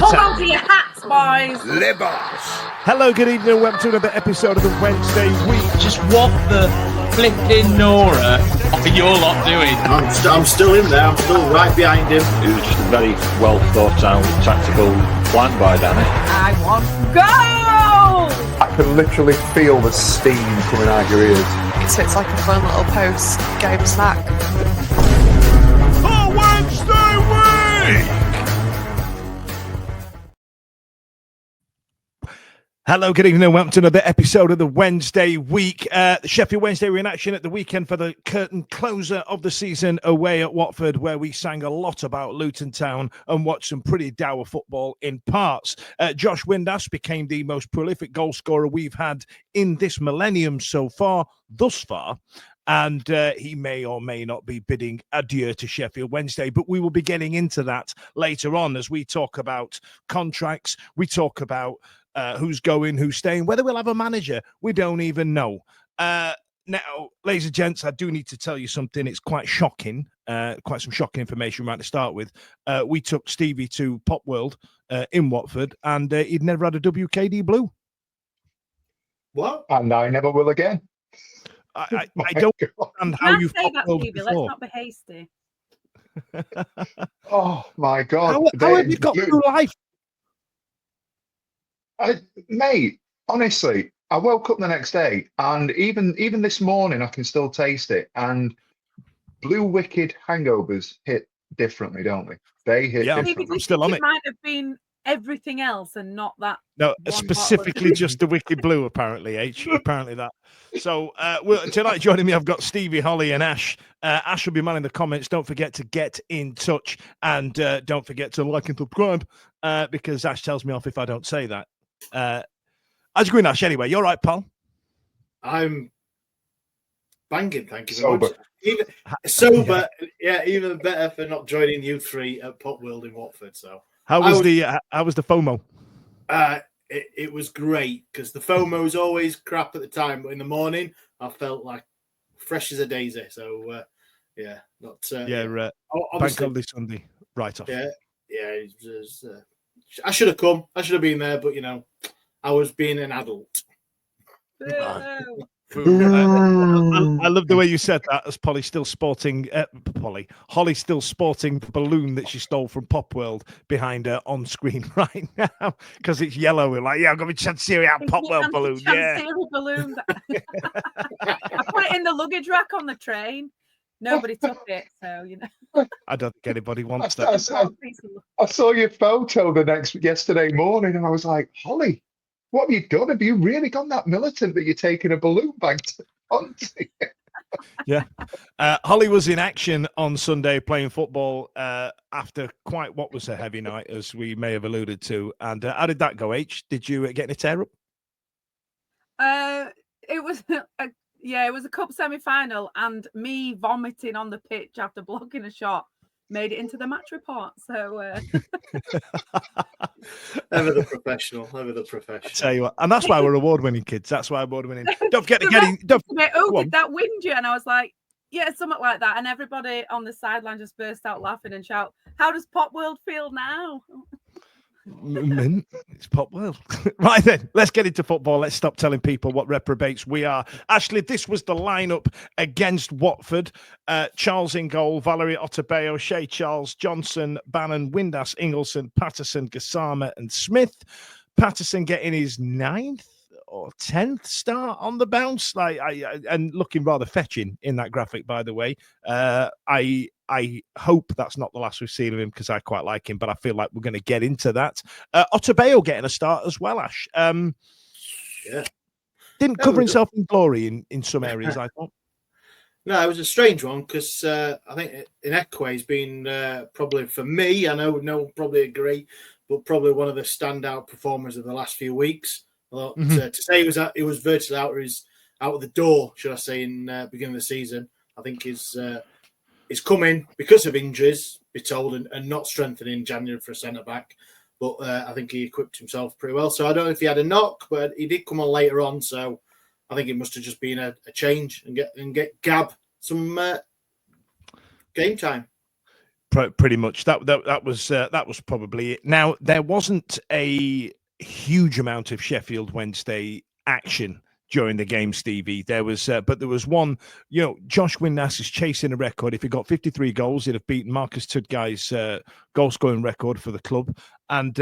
Hold on to your hats, boys. Libos. Hello, good evening, and welcome to another episode of the Wednesday Week. Just what the flipping Nora are you all lot doing? I'm still in there. I'm still right behind him. It was just a very well thought out tactical plan by Danny. I want goal! I can literally feel the steam coming out your ears. So it's like a fun little post-game snack. The Wednesday Week! Hello, good evening, and welcome to another episode of the Wednesday Week. The Sheffield Wednesday were in action at the weekend for the curtain closer of the season away at Watford, where we sang a lot about Luton Town and watched some pretty dour football in parts. Josh Windass became the most prolific goal scorer we've had in this millennium thus far. And he may or may not be bidding adieu to Sheffield Wednesday, but we will be getting into that later on as we talk about contracts, we talk about who's going, who's staying, whether we'll have a manager, we don't even know. Now, ladies and gents, I do need to tell you something. It's quite shocking, quite some shocking information right to start with. We took Stevie to Pop World in Watford, and he'd never had a WKD blue. What? And I never will again. I don't understand how you've say Pop that, World Stevie. before. Let's not be hasty. Oh my God! How have you got through life? Mate, honestly, I woke up the next day, and even this morning, I can still taste it. And Blue Wicked hangovers hit differently, don't they? They hit differently. I'm still on it. It might have been everything else and not that. No, specifically just the Wicked Blue, apparently, H. Apparently that. So, tonight joining me, I've got Stevie, Hollie, and Ash. Ash will be manning the comments. Don't forget to get in touch, and don't forget to like and subscribe, because Ash tells me off if I don't say that. How's it going, Ash? Anyway, you all right, pal? I'm banging, thank you Sober. very much. Sober, yeah, even better for not joining you three at Pop World in Watford. So how was the FOMO? It was great because the FOMO is always crap at the time, but in the morning I felt like fresh as a daisy. So Bank Holiday Sunday, right off. Yeah. It was, I should have come. I should have been there, but I was being an adult. I love the way you said that. As Holly's still sporting the balloon that she stole from Pop World behind her on screen right now because it's yellow. We're like, I'm going to Chancery out Pop World balloon. Yeah, balloon. I put it in the luggage rack on the train. Nobody took it, so I don't think anybody wants that. I saw your photo yesterday morning, and I was like, Hollie, what have you done? Have you really gone that militant that you're taking a balloon bank onto you? Yeah. Hollie was in action on Sunday playing football after quite what was a heavy night, as we may have alluded to. And how did that go, H? Did you get any tear up? It was it was a cup semi-final, and me vomiting on the pitch after blocking a shot made it into the match report. So ever the professional. I tell you what, and that's why we're award-winning, kids. That's why award-winning. Don't forget to get in. Did that wind you? And I was like, yeah, something like that. And everybody on the sideline just burst out laughing and shout, "How does Pop World feel now?" Mint. It's Pop World. Right then, let's get into football. Let's stop telling people what reprobates we are. Ashley, this was the lineup against Watford. Charles in goal, Valerie Otabeo, Shea Charles, Johnson, Bannon, Windass, Ingleson, Patterson, Gassama, and Smith. Patterson getting his 9th or 10th start on the bounce, and looking rather fetching in that graphic, by the way. I hope that's not the last we've seen of him because I quite like him, but I feel like we're going to get into that. Otabeo getting a start as well, Ash. Didn't cover himself in glory in some areas, I thought. No, it was a strange one because I think Inekwe's been probably, for me, I know no one probably agree, but probably one of the standout performers of the last few weeks. To say it was virtually out of the door, should I say, in beginning of the season, I think is coming because of injuries, be told, and not strengthening in January for a centre-back. But I think he equipped himself pretty well. So I don't know if he had a knock, but he did come on later on. So I think it must have just been a change and get Gab some game time. Pretty much. That was probably it. Now, there wasn't a huge amount of Sheffield Wednesday action during the game, Stevie. There was, but there was one. Josh Windass is chasing a record. If he got 53 goals, he'd have beaten Marcus Tudgay's goal scoring record for the club. And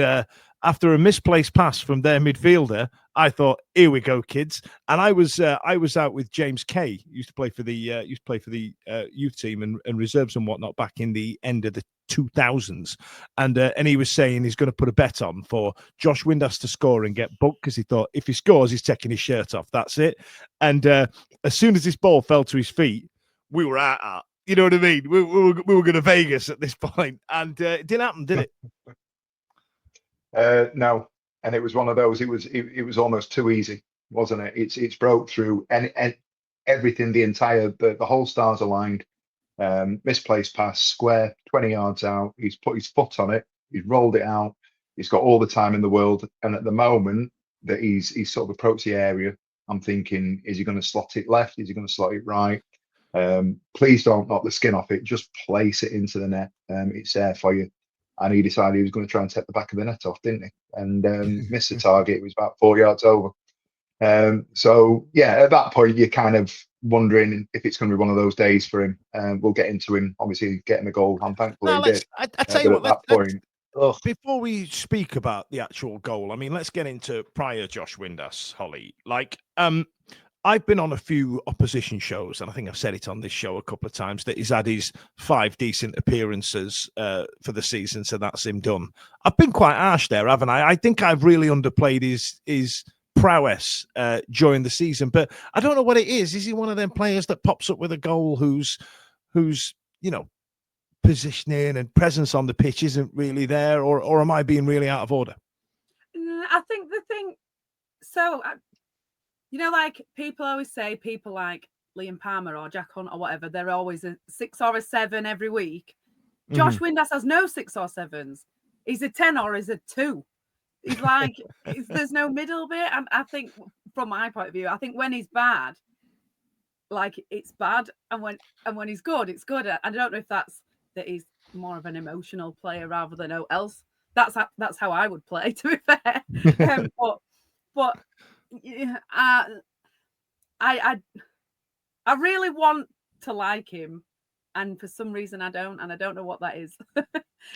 after a misplaced pass from their midfielder, I thought, "Here we go, kids!" And I was out with James Kay, used to play for the youth team and reserves and whatnot back in the end of the 2000s, and he was saying he's going to put a bet on for Josh Windass to score and get booked, because he thought if he scores, he's taking his shirt off. That's it. And as soon as this ball fell to his feet, we were out. You know what I mean? We were going to Vegas at this point, and it didn't happen, did it? No, and it was one of those. It was almost too easy, wasn't it? It's broke through and everything. The whole stars aligned. Misplaced pass, square, 20 yards out. He's put his foot on it. He's rolled it out. He's got all the time in the world. And at the moment that he's sort of approached the area, I'm thinking, is he going to slot it left? Is he going to slot it right? Please don't knock the skin off it. Just place it into the net. It's there for you. And he decided he was going to try and take the back of the net off, didn't he? And missed the target. It was about 4 yards over. So, yeah, at that point, you're kind of wondering if it's going to be one of those days for him. We'll get into him, obviously, getting the goal. I'm thankful he did. I tell you what, at that point, before we speak about the actual goal, I mean, let's get into prior Josh Windass, Hollie. I've been on a few opposition shows, and I think I've said it on this show a couple of times, that he's had his 5 decent appearances for the season, so that's him done. I've been quite harsh there, haven't I? I think I've really underplayed his prowess during the season, but I don't know what it is. Is he one of them players that pops up with a goal whose positioning and presence on the pitch isn't really there, or am I being really out of order? I think the thing, so like people always say, people like Liam Palmer or Jack Hunt or whatever, they're always a 6 or a 7 every week. Josh Windass has no 6 or 7s. He's a 10 or he's a 2. He's like, there's no middle bit. And I think, from my point of view, I think when he's bad, like, it's bad, and when he's good, it's good. I don't know if that's that he's more of an emotional player rather than else. That's how I would play, to be fair. But yeah, I really want to like him, and for some reason I don't, and I don't know what that is.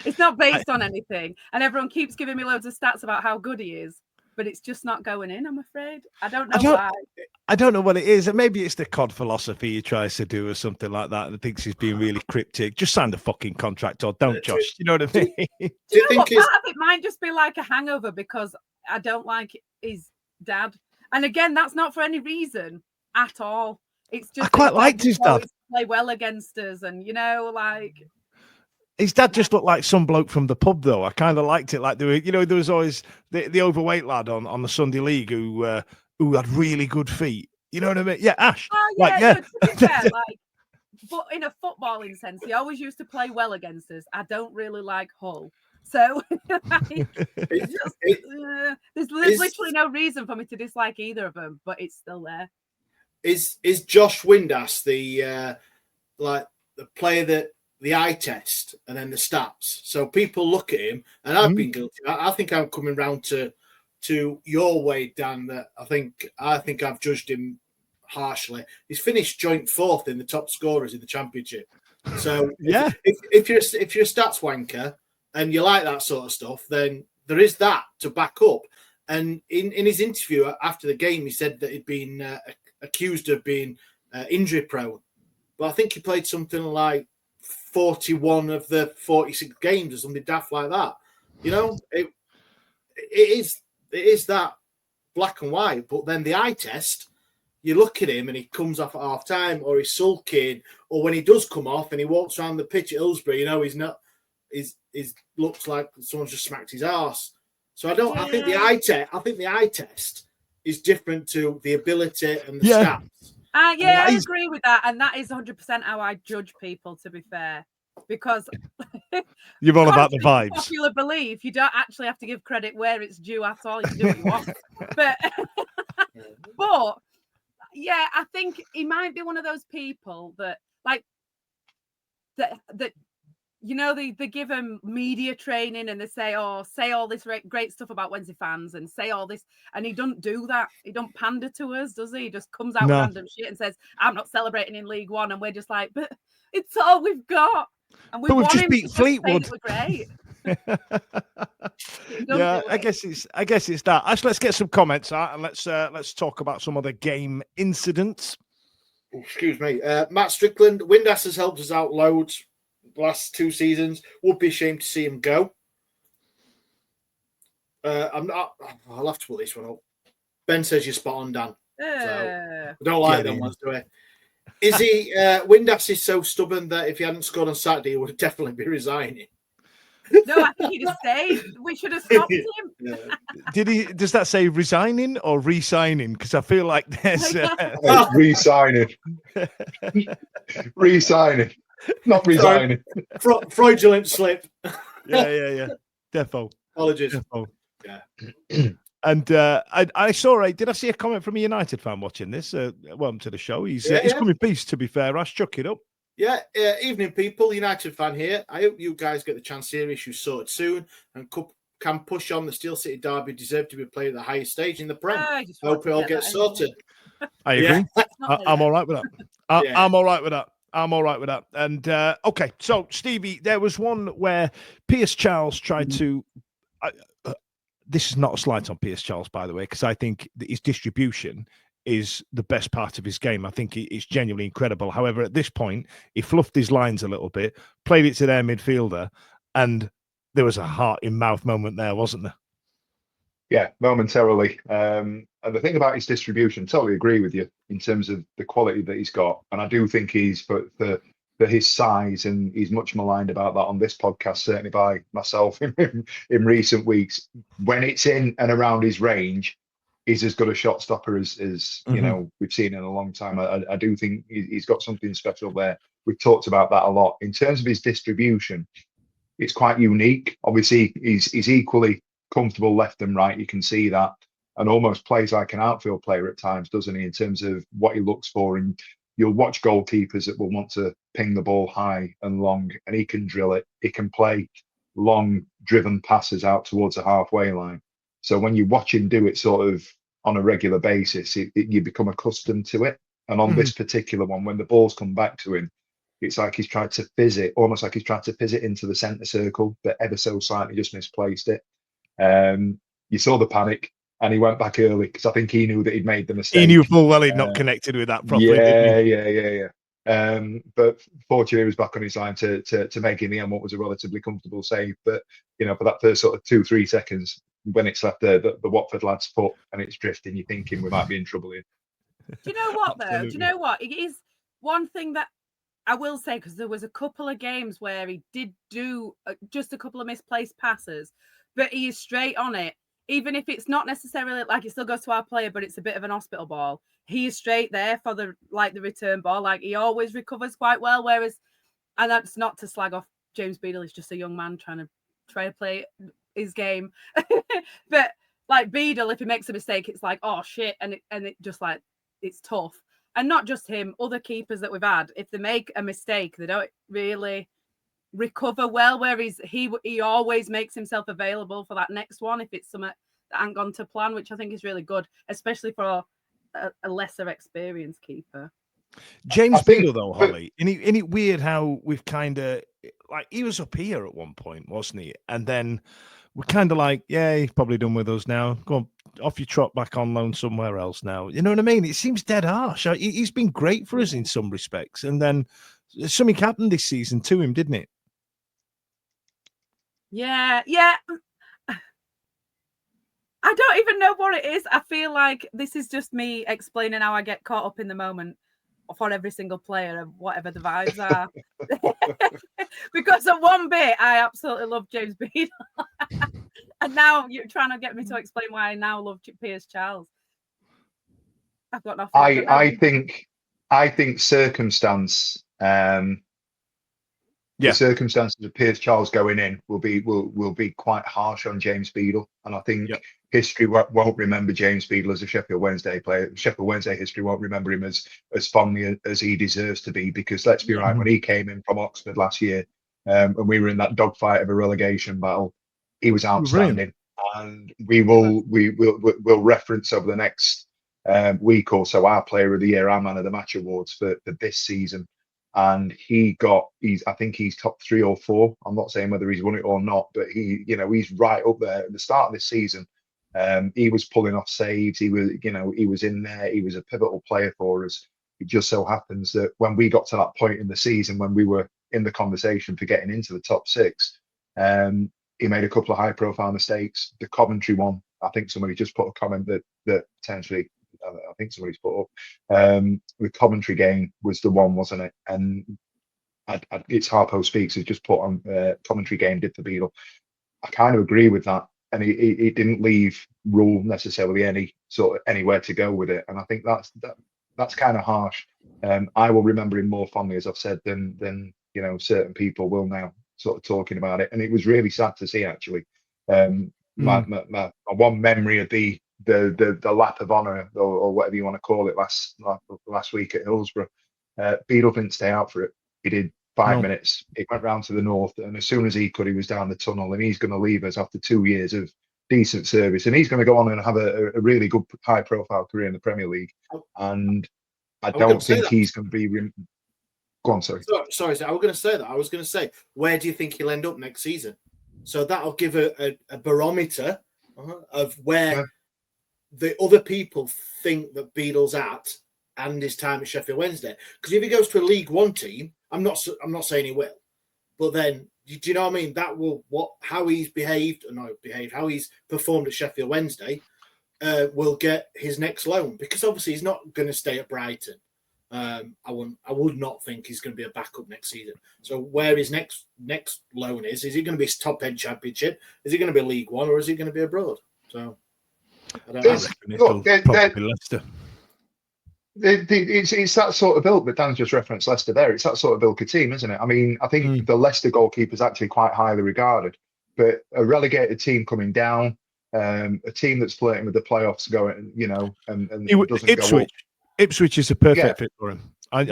It's not based on anything, and everyone keeps giving me loads of stats about how good he is, but it's just not going in, I'm afraid. I don't know why. I don't know what it is. And maybe it's the COD philosophy he tries to do or something like that, and thinks he's being really cryptic. Just sign the fucking contract, or don't, Josh. You know what I mean? Do you know what? Part of it might just be like a hangover, because I don't like his dad. And again, that's not for any reason at all. It's just I quite liked his dad. Play well against us, and like his dad just looked like some bloke from the pub, though. I kind of liked it. Like there was always the overweight lad on the Sunday League who had really good feet. You know what I mean? Yeah, Ash. Oh, yeah, no, to be fair, but in a footballing sense, he always used to play well against us. I don't really like Hull. So there's literally no reason for me to dislike either of them, but it's still there. Is Josh Windass the player that the eye test and then the stats? So people look at him, and I've been guilty. I think I'm coming round to your way, Dan. That I think I've judged him harshly. He's finished joint 4th in the top scorers in the Championship. So yeah, if you're a stats wanker and you like that sort of stuff, then there is that to back up. And in his interview after the game, he said that he'd been accused of being injury prone, but I think he played something like 41 of the 46 games or something daft like that. It is that black and white. But then the eye test, you look at him and he comes off at half time, or he's sulking, or when he does come off and he walks around the pitch at Hillsborough, he's not. He's looks like someone's just smacked his arse. So I think the eye test is different to the ability and the stats. I agree with that, and that is 100% how I judge people, to be fair, because you're all about the vibes. Popular belief, you don't actually have to give credit where it's due at all. You can do what you want, but yeah, I think he might be one of those people that they give him media training and they say, say all this great stuff about Wednesday fans and say all this. And he doesn't do that. He don't pander to us, does he? He just comes out with random shit and says, I'm not celebrating in League One. And we're just like, but it's all we've got. And we want just him beat to Fleetwood. Just say that we're great. Yeah, I guess it's that. Actually, let's get some comments out and let's talk about some other game incidents. Oh, excuse me. Matt Strickland, Windass has helped us out loads the last 2 seasons. Would be ashamed to see him go. I'll have to put this one up. Ben says you're spot on, Dan. So we don't like them ones, do we? Is he Windass is so stubborn that if he hadn't scored on Saturday, he would definitely be resigning. No, I think he'd have stayed. We should have stopped him. Yeah. Does that say resigning or re-signing? Because I feel like there's re-signing. Re-signing. Not resigning. Fraudulent slip. Yeah. Defo. Apologies. Defo. Yeah. And I saw did I see a comment from a United fan watching this? Welcome to the show. He's coming peace, to be fair. I chuck it up. Yeah, evening people, United fan here. I hope you guys get the chance to hear issues sorted soon and can push on. The Steel City derby deserve to be played at the highest stage in the Prem. I hope it all gets sorted. I agree. I'm all right with that. I'm all right with that. I'm all right with that. And okay, so Stevie, there was one where Pierce Charles tried to. This is not a slight on Pierce Charles, by the way, because I think his distribution is the best part of his game. I think it's genuinely incredible. However, at this point, he fluffed his lines a little bit, played it to their midfielder, and there was a heart-in-mouth moment there, wasn't there? Yeah, momentarily. And the thing about his distribution, totally agree with you in terms of the quality that he's got. And I do think he's for his size, and he's much maligned about that on this podcast, certainly by myself in recent weeks. When it's in and around his range, he's as good a shot stopper as you know we've seen in a long time. I do think he's got something special there. We've talked about that a lot. In terms of his distribution, it's quite unique. Obviously, he's equally comfortable left and right. You can see that, and almost plays like an outfield player at times, doesn't he? In terms of what he looks for, and you'll watch goalkeepers that will want to ping the ball high and long, and he can drill it. He can play long, driven passes out towards the halfway line. So when you watch him do it sort of on a regular basis, you become accustomed to it. And on this particular one, when the ball's come back to him, it's like he's tried to fizz it, almost like he's tried to fizz it into the centre circle, but ever so slightly just misplaced it. You saw the panic, and he went back early because I think he knew that he'd made the mistake. He knew full well he'd not connected with that properly. Yeah. But fortunately, he was back on his line to make in the end what was a relatively comfortable save. But for that first sort of 2-3 seconds, when it's left the Watford lad's foot and it's drifting, you're thinking we might be in trouble here. Do you know what, though? Do you know what? It is one thing that I will say, because there was a couple of games where he did do just a couple of misplaced passes, but he is straight on it. Even if it's not necessarily like it still goes to our player, but it's a bit of an hospital ball, he is straight there for the return ball. Like, he always recovers quite well. Whereas, and that's not to slag off James Beadle, he's just a young man trying to play his game. But like Beadle, if he makes a mistake, it's like, oh shit, and it just like, it's tough. And not just him, other keepers that we've had, if they make a mistake, they don't really recover well, whereas he always makes himself available for that next one if it's something that ain't gone to plan, which I think is really good, especially for a lesser experienced keeper. James Beadle, though, Hollie, isn't it weird how we've kind of, like, he was up here at one point, wasn't he? And then we're kind of like, yeah, he's probably done with us now. Go on, off you trot, back on loan somewhere else now. You know what I mean? It seems dead harsh. He's been great for us in some respects. And then something happened this season to him, didn't it? Yeah. I don't even know what it is. I feel like this is just me explaining how I get caught up in the moment for every single player and whatever the vibes are. Because at one bit, I absolutely love James Beadle. And now you're trying to get me to explain why I now love Pierce Charles. I've got nothing. I think circumstance. The circumstances of Pierce Charles going in will be quite harsh on James Beadle, and I think history won't remember James Beadle as a Sheffield Wednesday player. Sheffield Wednesday history won't remember him as fondly as he deserves to be, because let's be right, when he came in from Oxford last year, and we were in that dogfight of a relegation battle. He was outstanding, and we'll reference over the next week or so our Player of the Year, our Man of the Match awards for this season. And I think he's top 3 or 4. I'm not saying whether he's won it or not, but he's right up there at the start of this season. He was pulling off saves. He was in there. He was a pivotal player for us. It just so happens that when we got to that point in the season, when we were in the conversation for getting into the top 6, he made a couple of high-profile mistakes. The Coventry one, I think somebody just put a comment that potentially, I think somebody's put up. The Coventry game was the one, wasn't it? And it's Harpo Speaks has just put on Coventry game did for Beadle. I kind of agree with that, and he didn't leave Röhl necessarily anywhere to go with it, and I think that's kind of harsh. I will remember him more fondly, as I've said, than certain people will now, sort of talking about it, and it was really sad to see actually. My one memory of the lap of honour or whatever you want to call it last week at Hillsborough, Beadle didn't stay out for it. He did 5 minutes. He went round to the north, and as soon as he could, he was down the tunnel, and he's going to leave us after 2 years of decent service, and he's going to go on and have a really good high profile career in the Premier League. And I don't think he's going to be go on, sorry. Sorry, I was going to say that. I was going to say, where do you think he'll end up next season? So that'll give a barometer of where the other people think that Beadle's at and his time at Sheffield Wednesday. Because if he goes to a League One team, I'm not saying he will, but then do you know what I mean? That will how he's how he's performed at Sheffield Wednesday will get his next loan, because obviously he's not going to stay at Brighton. I would not think he's going to be a backup next season. So where his next loan is it going to be his top end Championship? Is it going to be League One, or is it going to be abroad? So I don't know. Probably Leicester. It's that sort of ilk that Dan's just referenced Leicester there. It's that sort of ilk of team, isn't it? I mean, I think the Leicester goalkeeper is actually quite highly regarded, but a relegated team coming down, a team that's flirting with the playoffs going, and it doesn't go up. Ipswich is a perfect fit for him. I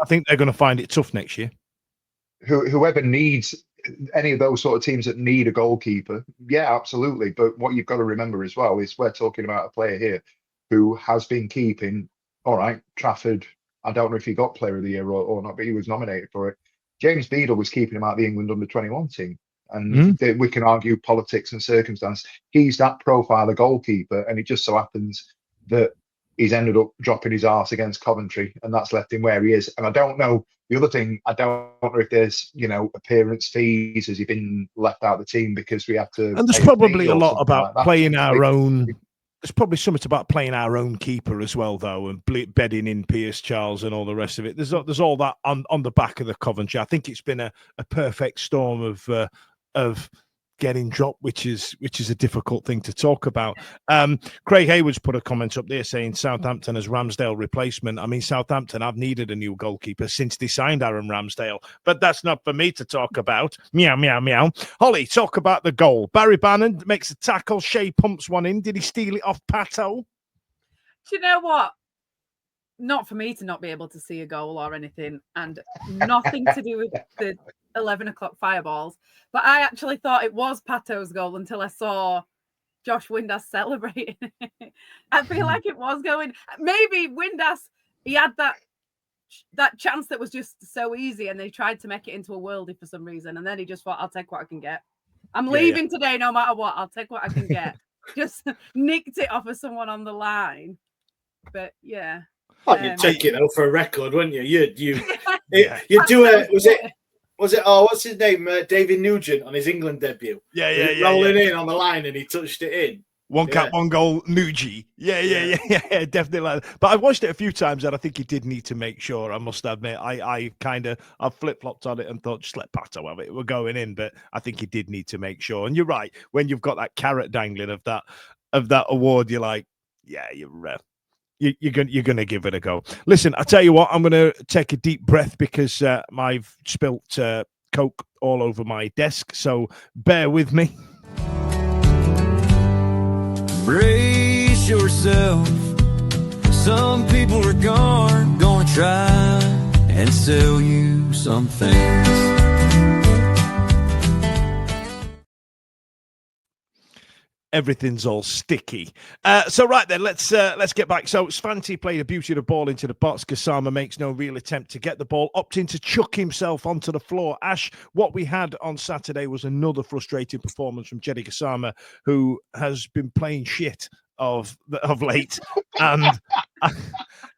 think they're going to find it tough next year. Whoever needs any of those sort of teams that need a goalkeeper, yeah, absolutely. But what you've got to remember as well is we're talking about a player here who has been keeping, all right, Trafford, I don't know if he got Player of the Year or not, but he was nominated for it. James Beadle was keeping him out of the England under-21 team. And we can argue politics and circumstance. He's that profile of goalkeeper, and it just so happens that he's ended up dropping his arse against Coventry, and that's left him where he is. And I don't know, the other thing, I don't know if there's, appearance fees. Has he been left out of the team because we have to? And there's probably a lot about playing our own. There's probably something about playing our own keeper as well, though, and bedding in Pierce Charles and all the rest of it. There's all that on the back of the Coventry. I think it's been a perfect storm of getting dropped, which is a difficult thing to talk about. Craig Hayward's put a comment up there saying Southampton as Ramsdale replacement. I mean, Southampton have needed a new goalkeeper since they signed Aaron Ramsdale, but that's not for me to talk about. Meow, meow, meow. Hollie, talk about the goal. Barry Bannon makes a tackle. Shea pumps one in. Did he steal it off Pato? Do you know what? Not for me to not be able to see a goal or anything, and nothing to do with the 11 o'clock fireballs. But I actually thought it was Pato's goal until I saw Josh Windass celebrating it. I feel like it was going. Maybe Windass, he had that chance that was just so easy, and they tried to make it into a worldie for some reason, and then he just thought, I'll take what I can get. I'm leaving today no matter what. I'll take what I can get. Just nicked it off of someone on the line. But yeah. You'd take it though for a record, wouldn't you? You do it. Was it? Oh, what's his name? David Nugent on his England debut. Yeah. Rolling in on the line and he touched it in. One cap, one goal, Nuji. Yeah, definitely. Like that. But I watched it a few times and I think he did need to make sure. I must admit, I flip flopped on it and thought, just let Pato have it. We're going in, but I think he did need to make sure. And you're right. When you've got that carrot dangling of that award, you're like, yeah, you're going to give it a go. Listen, I tell you what, I'm going to take a deep breath because I've spilt Coke all over my desk. So bear with me. Brace yourself. Some people are gonna try and sell you some things. everything's all sticky. So right then, let's get back. So Svanti played a beauty of the ball into the box. Gassama makes no real attempt to get the ball, opting to chuck himself onto the floor. Ash, what we had on Saturday was another frustrating performance from Jeddy Gassama, who has been playing shit of late, and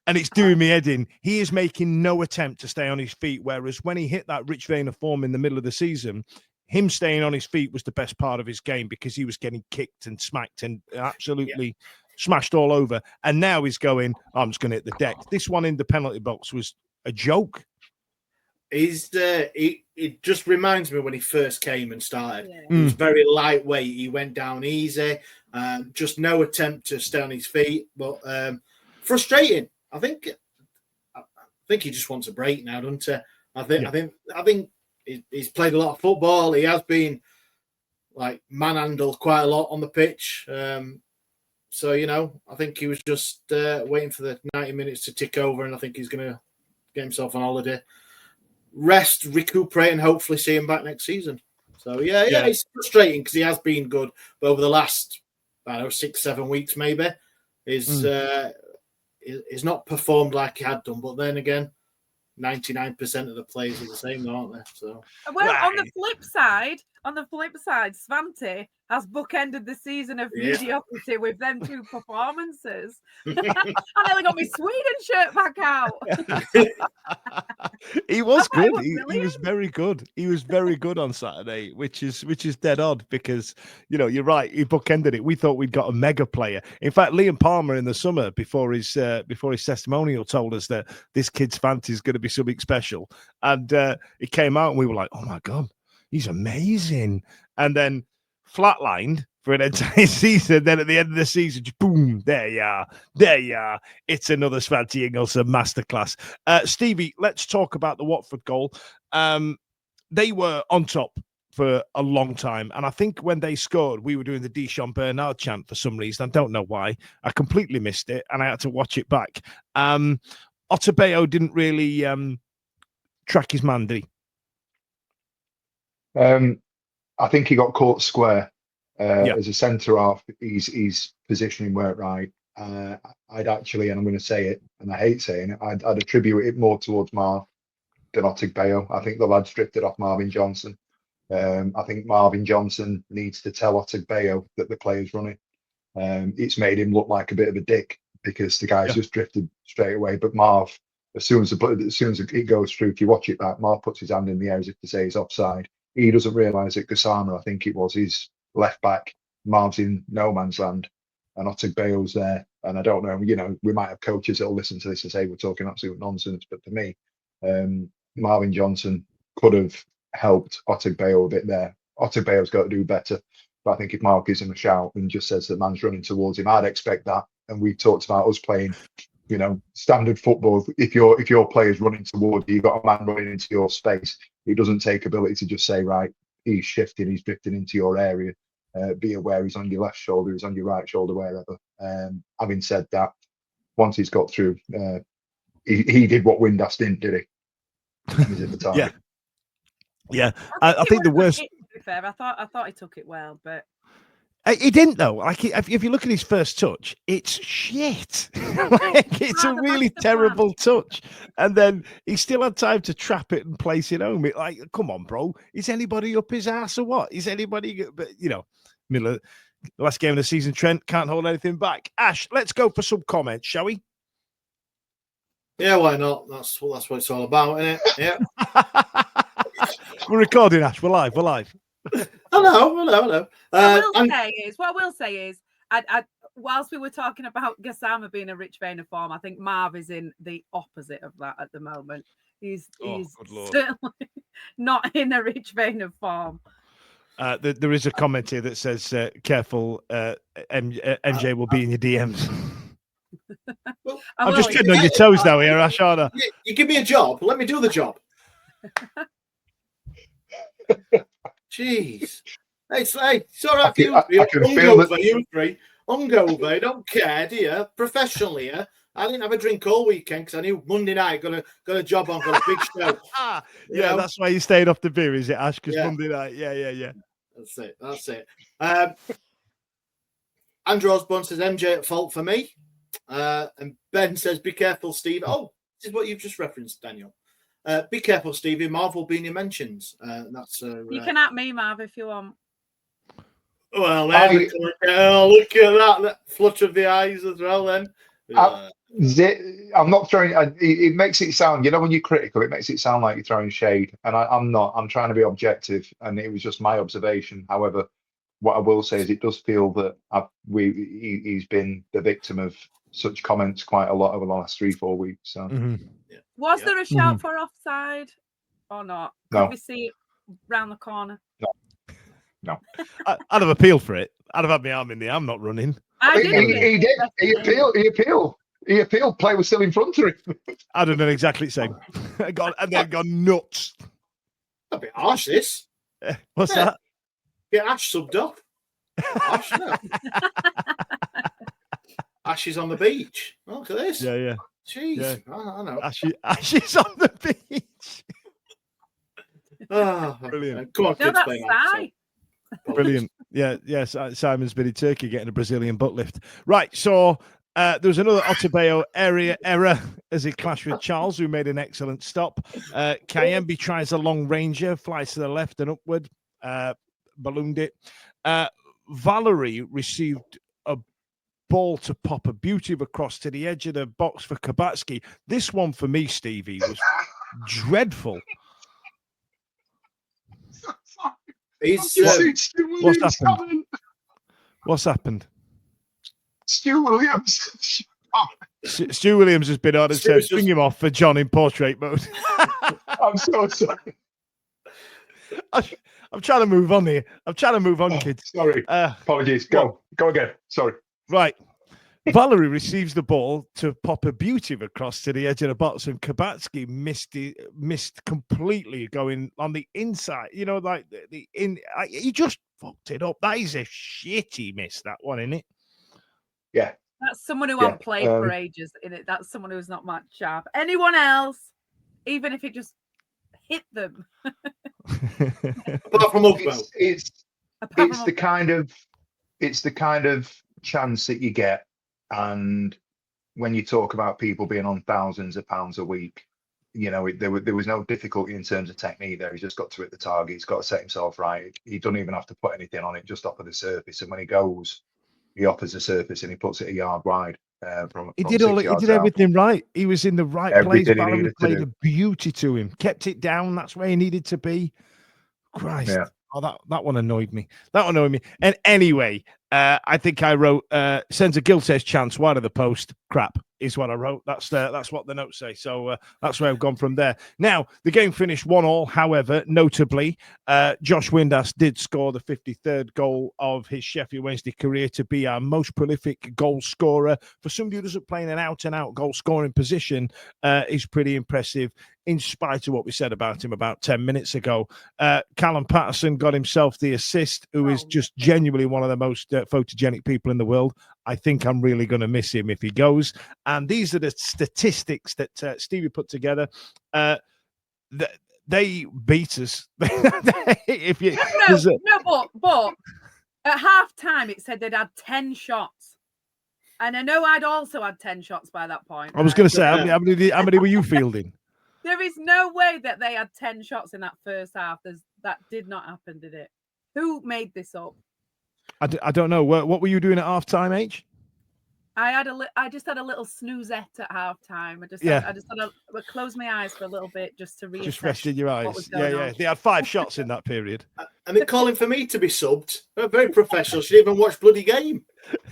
and it's doing me head in. He is making no attempt to stay on his feet, whereas when he hit that rich vein of form in the middle of the season, him staying on his feet was the best part of his game because he was getting kicked and smacked and absolutely smashed all over. And now he's going, I'm just going to hit the deck. This one in the penalty box was a joke. It just reminds me when he first came and started. He was very lightweight. He went down easy. Just no attempt to stay on his feet. But frustrating. I think he just wants a break now, doesn't he? I think he's played a lot of football. He has been like manhandled quite a lot on the pitch. So, I think he was just waiting for the 90 minutes to tick over, and I think he's going to get himself on holiday, rest, recuperate, and hopefully see him back next season. So, yeah, it's frustrating because he has been good, but over the last, 6-7 weeks maybe, he's not performed like he had done. But then again, 99% of the players are the same, aren't they? So, well, on the flip side, Svanti has bookended the season of mediocrity with them two performances. I nearly got my Sweden shirt back out. He was good. He was very good. He was very good on Saturday, which is dead odd because you're right. He bookended it. We thought we'd got a mega player. In fact, Liam Palmer in the summer before his testimonial told us that this kid's fantasy is going to be something special, and it came out and we were like, oh my god, he's amazing. And then flatlined for an entire season. Then at the end of the season, just boom, there you are. It's another Svanti Ingelsson masterclass. Stevie, let's talk about the Watford goal. They were on top for a long time. And I think when they scored, we were doing the Deschamps Bernard chant for some reason. I don't know why. I completely missed it and I had to watch it back. Otabeo didn't really track his man, did he? I think he got caught square. As a centre half, he's positioning where it right. I'd actually, and I'm going to say it, and I hate saying it, I'd attribute it more towards Marv than Otagbeo. I think the lad's drifted off Marvin Johnson. I think Marvin Johnson needs to tell Otagbeo that the play's running. It's made him look like a bit of a dick because the guy's just drifted straight away. But Marv, as soon as it goes through, if you watch it back, Marv puts his hand in the air as if to say he's offside. He doesn't realise that Gassama, I think it was, his left back. Marv's in no man's land, and Otabbeo's there. And I don't know, we might have coaches that'll listen to this and say we're talking absolute nonsense. But for me, Marvin Johnson could have helped Otagbeo a bit there. Otabbeo's got to do better. But I think if Marv gives him a shout and just says that man's running towards him, I'd expect that. And we talked about us playing, standard football. If your player's running towards you, you've got a man running into your space. It doesn't take ability to just say, right, he's shifting, he's drifting into your area. Be aware he's on your left shoulder, he's on your right shoulder, wherever. Having said that, once he's got through, he did what Windass didn't, did he? He's at the target. Yeah. I think the worst. To be fair, I thought he took it well, but he didn't though. Like if you look at his first touch, it's shit. It's a really terrible touch, and then he still had time to trap it and place it home. Come on, bro. Is anybody up his ass or what? Is anybody? But middle of the last game of the season, Trent can't hold anything back. Ash, let's go for some comments, shall we? Yeah, why not? That's what it's all about, isn't it? Yeah. We're recording, Ash. We're live. Hello. What I will say is, whilst we were talking about Gassama being a rich vein of form, I think Marv is in the opposite of that at the moment. He's certainly not in a rich vein of form. There is a comment here that says, careful, MJ will be in your DMs. I'm just treading on your toes now here, Ash, aren't I? You give me a job. Let me do the job. Jeez. It's all right for you. Hungover, don't care, do you? Professionally, yeah. I didn't have a drink all weekend because I knew Monday night got a job on, got a big show. Yeah, that's why you stayed off the beer, is it, Ash? Because Monday night, yeah. That's it. Andrew Osborne says MJ at fault for me. And Ben says, be careful, Steve. Oh, this is what you've just referenced, Daniel. Be careful, Stevie. Marv will be in your mentions. That's you can at me, Marv, if you want. Well, look at that flutter of the eyes as well. Then I'm not throwing. It makes it sound, when you're critical, it makes it sound like you're throwing shade, and I'm not. I'm trying to be objective, and it was just my observation. However, what I will say is, it does feel that he's been the victim of such comments quite a lot over the last 3-4 weeks. So, was there a shout for offside or not? No. Could we see it round the corner? No. I'd have appealed for it. I'd have had my arm in the air. I'm not running. He did. He appealed. He appealed. Play was still in front of him. I'd have done exactly the same. And then gone nuts. A bit harsh, this. What's that? Get Ash subbed up. Ash, no. Ash is on the beach. Look at this. Yeah. Jeez. Yeah. I know. Ash is on the beach. Oh, brilliant. Come on, kids, that's play Sai. Brilliant. Yes. Simon's been in Turkey getting a Brazilian butt lift. Right. So there was another Otabeo area error as he clashed with Charles, who made an excellent stop. Kayembe tries a long ranger, flies to the left and upward, ballooned it. Valerie received a ball to pop a beauty across to the edge of the box for Kabatsky. This one for me, Stevie, was dreadful. What's happened? Stu Williams. Stu Williams has been on and said, bring him off for John in portrait mode. I'm so sorry. I'm trying to move on here. Kids. Sorry. Apologies. Go again. Sorry. Right. Valerie receives the ball to pop a beauty across to the edge of the box, and Kabatsky missed completely going on the inside. He just fucked it up. That is a shitty miss, that one, isn't it? Yeah. That's someone who hasn't played for ages, isn't it? That's someone who's not much sharp. Anyone else, even if it just hit them. Apart from it's the kind of chance that you get. And when you talk about people being on thousands of pounds a week, there was no difficulty in terms of technique there. He's just got to hit the target. He's got to set himself right. He doesn't even have to put anything on it, just offer the surface. And when he goes, he offers the surface and he puts it a yard wide. He did everything right. He was in the right place. Valerie played a beauty to him. Kept it down. That's where he needed to be. Christ. Yeah. Oh, that one annoyed me. And anyway, I think I wrote sends a Giltez chance wide of the post. Crap is what I wrote. That's what the notes say. So that's where I've gone from there. Now the game finished 1-1. However, notably, Josh Windass did score the 53rd goal of his Sheffield Wednesday career to be our most prolific goal scorer. For somebody who doesn't play in an out-and-out goal scoring position, is pretty impressive. In spite of what we said about him about 10 minutes ago, Callum Patterson got himself the assist, who is just genuinely one of the most photogenic people in the world. I think I'm really going to miss him if he goes. And these are the statistics that Stevie put together. They beat us. But at half time it said they'd had 10 shots. And I know I'd also had 10 shots by that point. I was going to say, how many were you fielding? There is no way that they had 10 shots in that first half. That did not happen, did it? Who made this up? I don't know. What were you doing at half time, H? I just had a little snoozette at half time. I just had to close my eyes for a little bit just to reassess. Just rested your eyes. Yeah. They had 5 shots in that period. And they're calling for me to be subbed. They're very professional. She didn't even watch bloody game.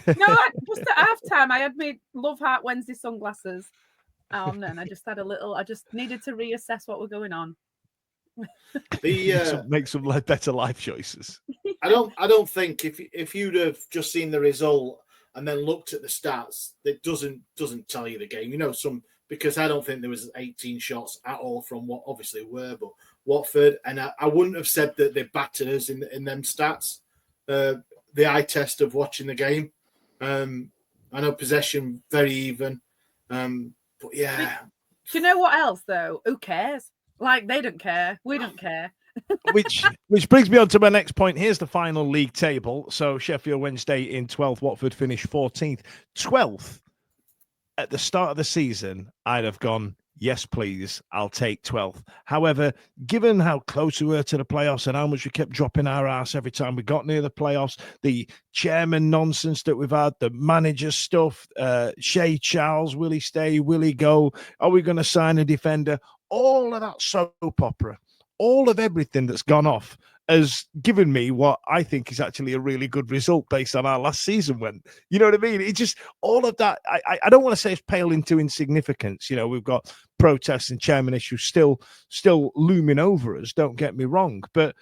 No, just at half time I had my Love Heart Wednesday sunglasses on, and I just needed to reassess what was going on. Make some better life choices. I don't think if you'd have just seen the result and then looked at the stats, it doesn't tell you the game. Because I don't think there was 18 shots at all from what obviously were, but Watford, and I wouldn't have said that they battered us in them stats. The eye test of watching the game. I know possession very even, but yeah. Do you know what else though? Who cares? Like, they don't care. We don't care. which brings me on to my next point. Here's the final league table. So Sheffield Wednesday in 12th, Watford finished 14th. 12th at the start of the season, I'd have gone, yes, please, I'll take 12th. However, given how close we were to the playoffs and how much we kept dropping our ass every time we got near the playoffs, the chairman nonsense that we've had, the manager stuff, Shea Charles, will he stay, will he go, are we going to sign a defender? All of that soap opera, all of everything that's gone off has given me what I think is actually a really good result based on our last season when, you know what I mean? It just, all of that, I don't want to say it's pale into insignificance. You know, we've got protests and chairman issues still looming over us, don't get me wrong, but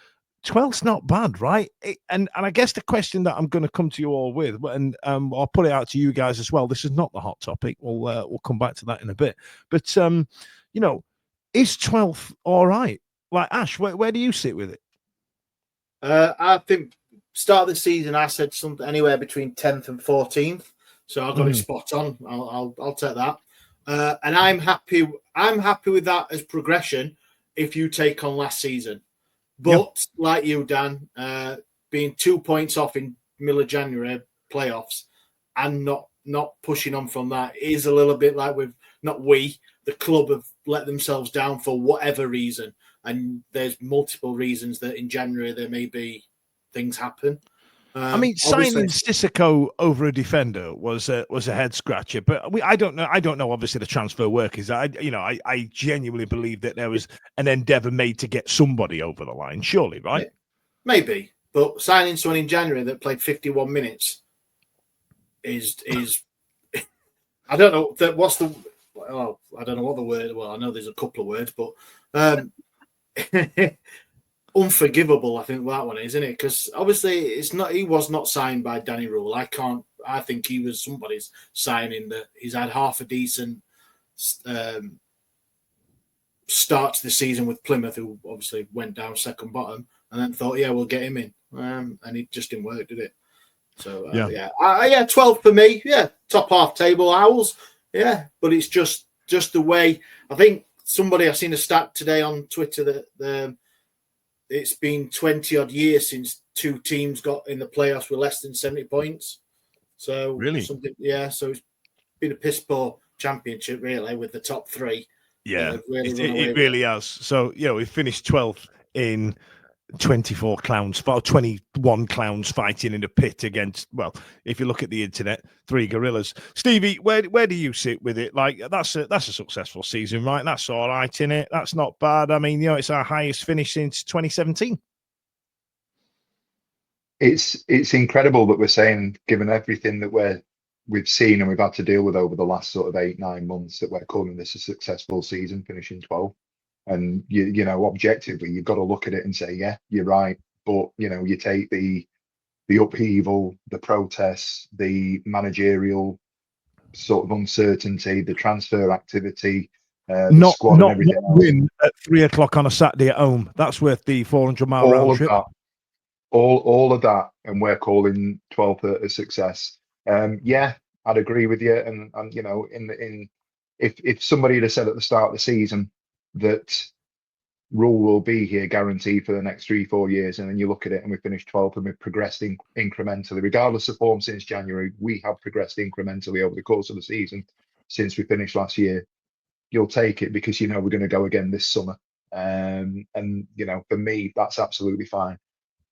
12th's not bad, right? And I guess the question that I'm going to come to you all with, and I'll put it out to you guys as well, this is not the hot topic, we'll come back to that in a bit, but, you know, is 12th all right? Like, Ash, where do you sit with it? I think start of the season I said something anywhere between 10th and 14th, so I got it spot on. I'll take that, and I'm happy with that as progression. If you take on last season, but like you, Dan, being 2 points off in middle of January playoffs and not pushing on from that is a little bit like the club have let themselves down for whatever reason. And there's multiple reasons that in January there may be things happen. I mean, signing Sissoko over a defender was a head scratcher, but I don't know. Obviously, the transfer work is. I genuinely believe that there was an endeavour made to get somebody over the line. Surely, right? Maybe, but signing someone in January that played 51 minutes is. I don't know. I don't know what the word. Well, I know there's a couple of words, but. Unforgivable, I think that one is, isn't it? Because obviously it's not. He was not signed by Danny Röhl. I think he was somebody's signing that he's had half a decent start to the season with Plymouth, who obviously went down second bottom, and then thought, yeah, we'll get him in, and it just didn't work, did it? So 12 for me. Yeah, top half table Owls. Yeah, but it's just the way. I think. I've seen a stat today on Twitter that it's been 20 odd years since two teams got in the playoffs with less than 70 points. So really, so it's been a piss poor championship really with the top three. Yeah, it really has. So we finished 12th in 21 clowns fighting in a pit against, well, if you look at the internet, 3 gorillas. Stevie, where do you sit with it? Like, that's a successful season, right? That's all right in it. That's not bad. I mean, it's our highest finish since 2017. It's incredible that we're saying, given everything that we've seen and we've had to deal with over the last sort of 8-9 months, that we're calling this a successful season, finishing 12th. And you know, objectively, you've got to look at it and say, yeah, you're right. But you take the upheaval, the protests, the managerial sort of uncertainty, the transfer activity, the squad, and everything else. Win at 3:00 on a Saturday at home. That's worth the 400-mile round trip. All of that, and we're calling 12th a success. Yeah, I'd agree with you. And if somebody had said at the start of the season that Röhl will be here guaranteed for the next 3-4 years, and then you look at it and we finished 12th and we've progressed incrementally, regardless of form since January, we have progressed incrementally over the course of the season since we finished last year. You'll take it because we're going to go again this summer, and for me that's absolutely fine.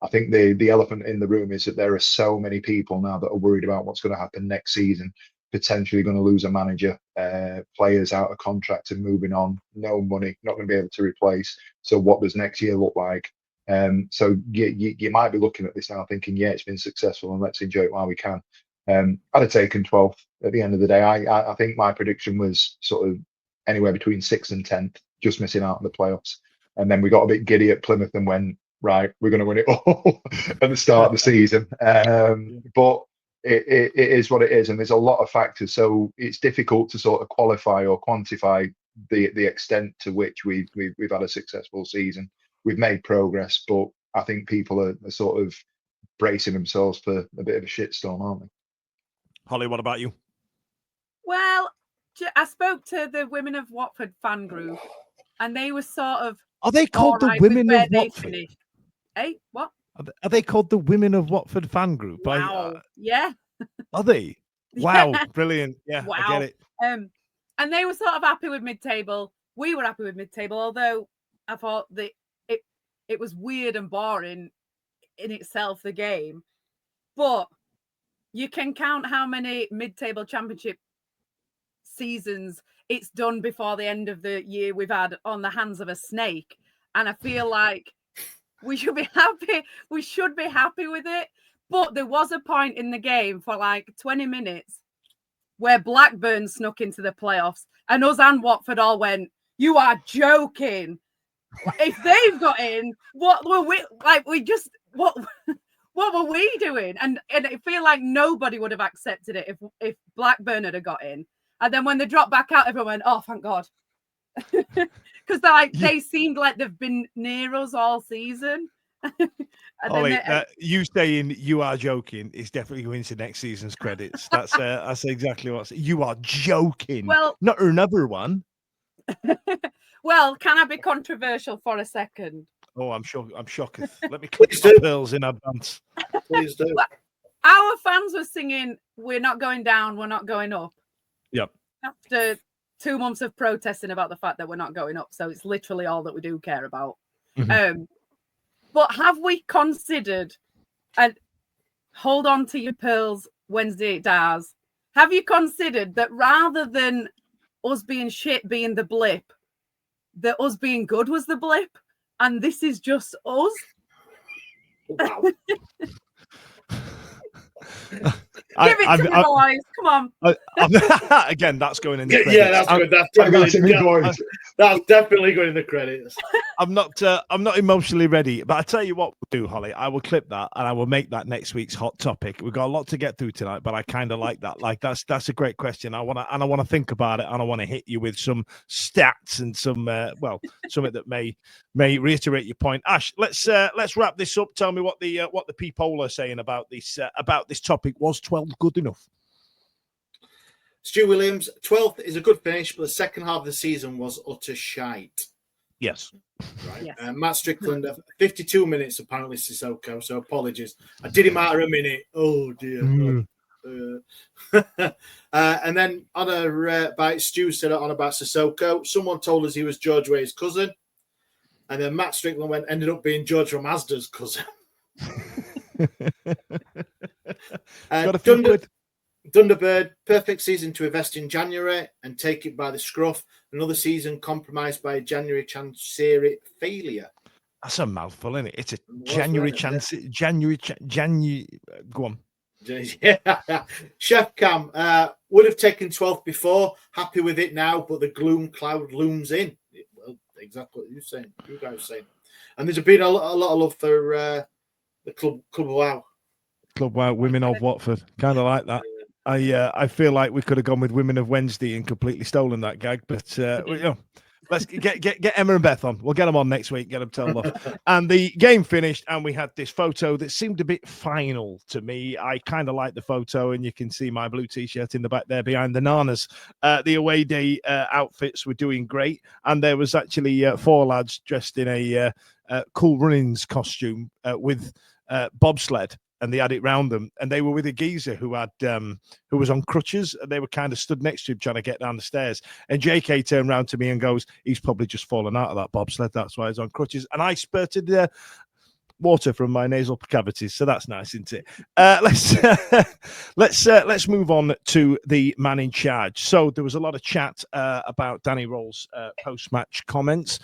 I think the elephant in the room is that there are so many people now that are worried about what's going to happen next season. Potentially going to lose a manager, players out of contract and moving on, no money, not going to be able to replace. So what does next year look like? So you might be looking at this now thinking, yeah, it's been successful and let's enjoy it while we can. I'd have taken 12th at the end of the day. I think my prediction was sort of anywhere between 6th and 10th, just missing out on the playoffs. And then we got a bit giddy at Plymouth and went, right, we're going to win it all at the start of the season. But it is what it is, and there's a lot of factors, so it's difficult to sort of qualify or quantify the extent to which we've had a successful season. We've made progress, but I think people are sort of bracing themselves for a bit of a shitstorm, aren't they? Hollie, what about you? Well, I spoke to the Women of Watford fan group, and they were sort of Are they called the all right with Women where of they Watford? finished. Hey, what? Are they called the Women of Watford fan group? Wow. Yeah. Are they? Wow, Yeah. brilliant. Yeah, I get Wow. it. And they were sort of happy with mid-table. We were happy with mid-table, although I thought that it was weird and boring in itself, the game. But you can count how many mid-table championship seasons it's done before the end of the year we've had on the hands of a snake. And I feel like we should be happy. We should be happy with it. But there was a point in the game for like 20 minutes where Blackburn snuck into the playoffs and us and Watford all went, "You are joking. If they've got in, what were we like? What were we doing?" And I feel like nobody would have accepted it if Blackburn had got in. And then when they dropped back out, everyone went, "Oh, thank God." Because they seemed like they've been near us all season. Hollie, you saying "you are joking" is definitely going to next season's credits. That's exactly what you are joking. Well, not another one. Well, can I be controversial for a second? Oh, I'm sure. I'm shocked. Let me click my pearls in advance. Please do. Our fans were singing, "We're not going down, we're not going up." Yep. After 2 months of protesting about the fact that we're not going up, so it's literally all that we do care about. But have we considered, and hold on to your pearls, Wednesday Dars, have you considered that rather than us being shit being the blip, that us being good was the blip, and this is just us? Wow. Give it to me, boys. Come on. Again, that's going in the credits. Yeah, that's good. That's definitely going in the credits. I'm not emotionally ready, but I tell you what we'll do, Hollie. I will clip that and I will make that next week's hot topic. We've got a lot to get through tonight, but I kind of like that. Like that's a great question. I want to think about it, and I want to hit you with some stats and some something that may reiterate your point. Ash, let's wrap this up. Tell me what the people are saying about this topic. Was 12 good enough? Stu Williams, 12th is a good finish, but the second half of the season was utter shite. Yes. Right. Yes. Matt Strickland, 52 minutes apparently, Sissoko, so apologies. I did him out of a minute. Oh, dear. And then on about Stu said on about Sissoko, someone told us he was George Way's cousin. And then Matt Strickland ended up being George from Asda's cousin. Got a few quid. Thunderbird, perfect season to invest in January and take it by the scruff. Another season compromised by a January Chancery failure. That's a mouthful, isn't it? It's a January chance. January. Go on. Yeah. Chef Cam would have taken 12th before. Happy with it now, but the gloom cloud looms in. Well, exactly what you're saying. You guys saying. And there's been a lot of love for the club Wow. Club Wow, Women of Watford. Kind of like that. I feel like we could have gone with Women of Wednesday and completely stolen that gag, but let's get Emma and Beth on. We'll get them on next week, get them told off. And the game finished, and we had this photo that seemed a bit final to me. I kind of like the photo, and you can see my blue T-shirt in the back there behind the Nanas. The away day outfits were doing great, and there was actually 4 lads dressed in a Cool Runnings costume with bobsled. And they had it round them, and they were with a geezer who was on crutches, and they were kind of stood next to him trying to get down the stairs. And JK turned around to me and goes, "He's probably just fallen out of that bobsled. That's why he's on crutches." And I spurted water from my nasal cavities, so that's nice, isn't it? Let's move on to the man in charge. So there was a lot of chat about Danny Röhl's post-match comments.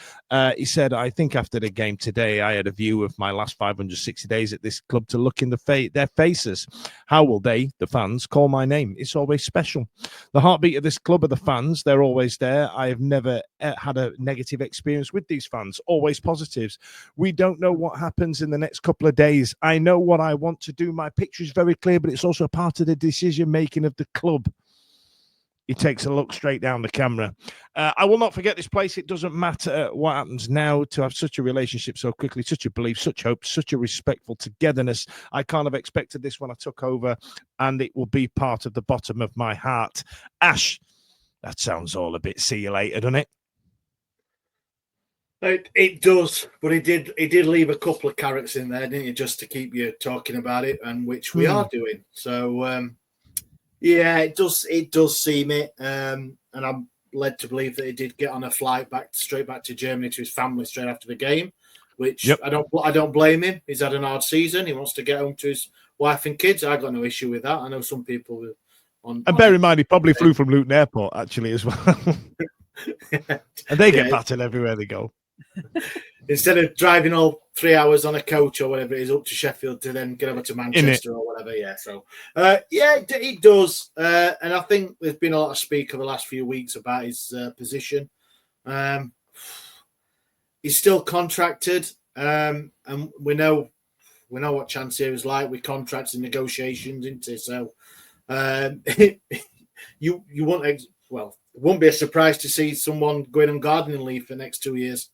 He said, "I think after the game today, I had a view of my last 560 days at this club to look in their faces. How will they, the fans, call my name? It's always special. The heartbeat of this club are the fans. They're always there. I have never had a negative experience with these fans. Always positives. We don't know what happens in the next couple of days. I know what I want to do. My picture is very clear, but it's also part of the decision making of the club." He takes a look straight down the camera. "I will not forget this place. It doesn't matter what happens now, to have such a relationship so quickly, such a belief, such hope, such a respectful togetherness. I kind of expected this when I took over, and it will be part of the bottom of my heart." Ash, that sounds all a bit see you later, doesn't it? It does, but he did leave a couple of carrots in there, didn't he, just to keep you talking about it, and which we are doing. So yeah, it does seem it, and I'm led to believe that he did get on a flight straight back to Germany to his family straight after the game, which I don't blame him. He's had an hard season. He wants to get home to his wife and kids. I got no issue with that. I know some people and bear in mind, he probably flew from Luton Airport actually as well. And they get battered everywhere they go. Instead of driving all 3 hours on a coach or whatever it is up to Sheffield to then get over to Manchester or whatever. Yeah. So, it does. And I think there's been a lot of speak over the last few weeks about his position. He's still contracted. And we know what Chancellor is like with contracts and negotiations, isn't it? So, you won't, well, it won't be a surprise to see someone going on gardening leave for the next 2 years.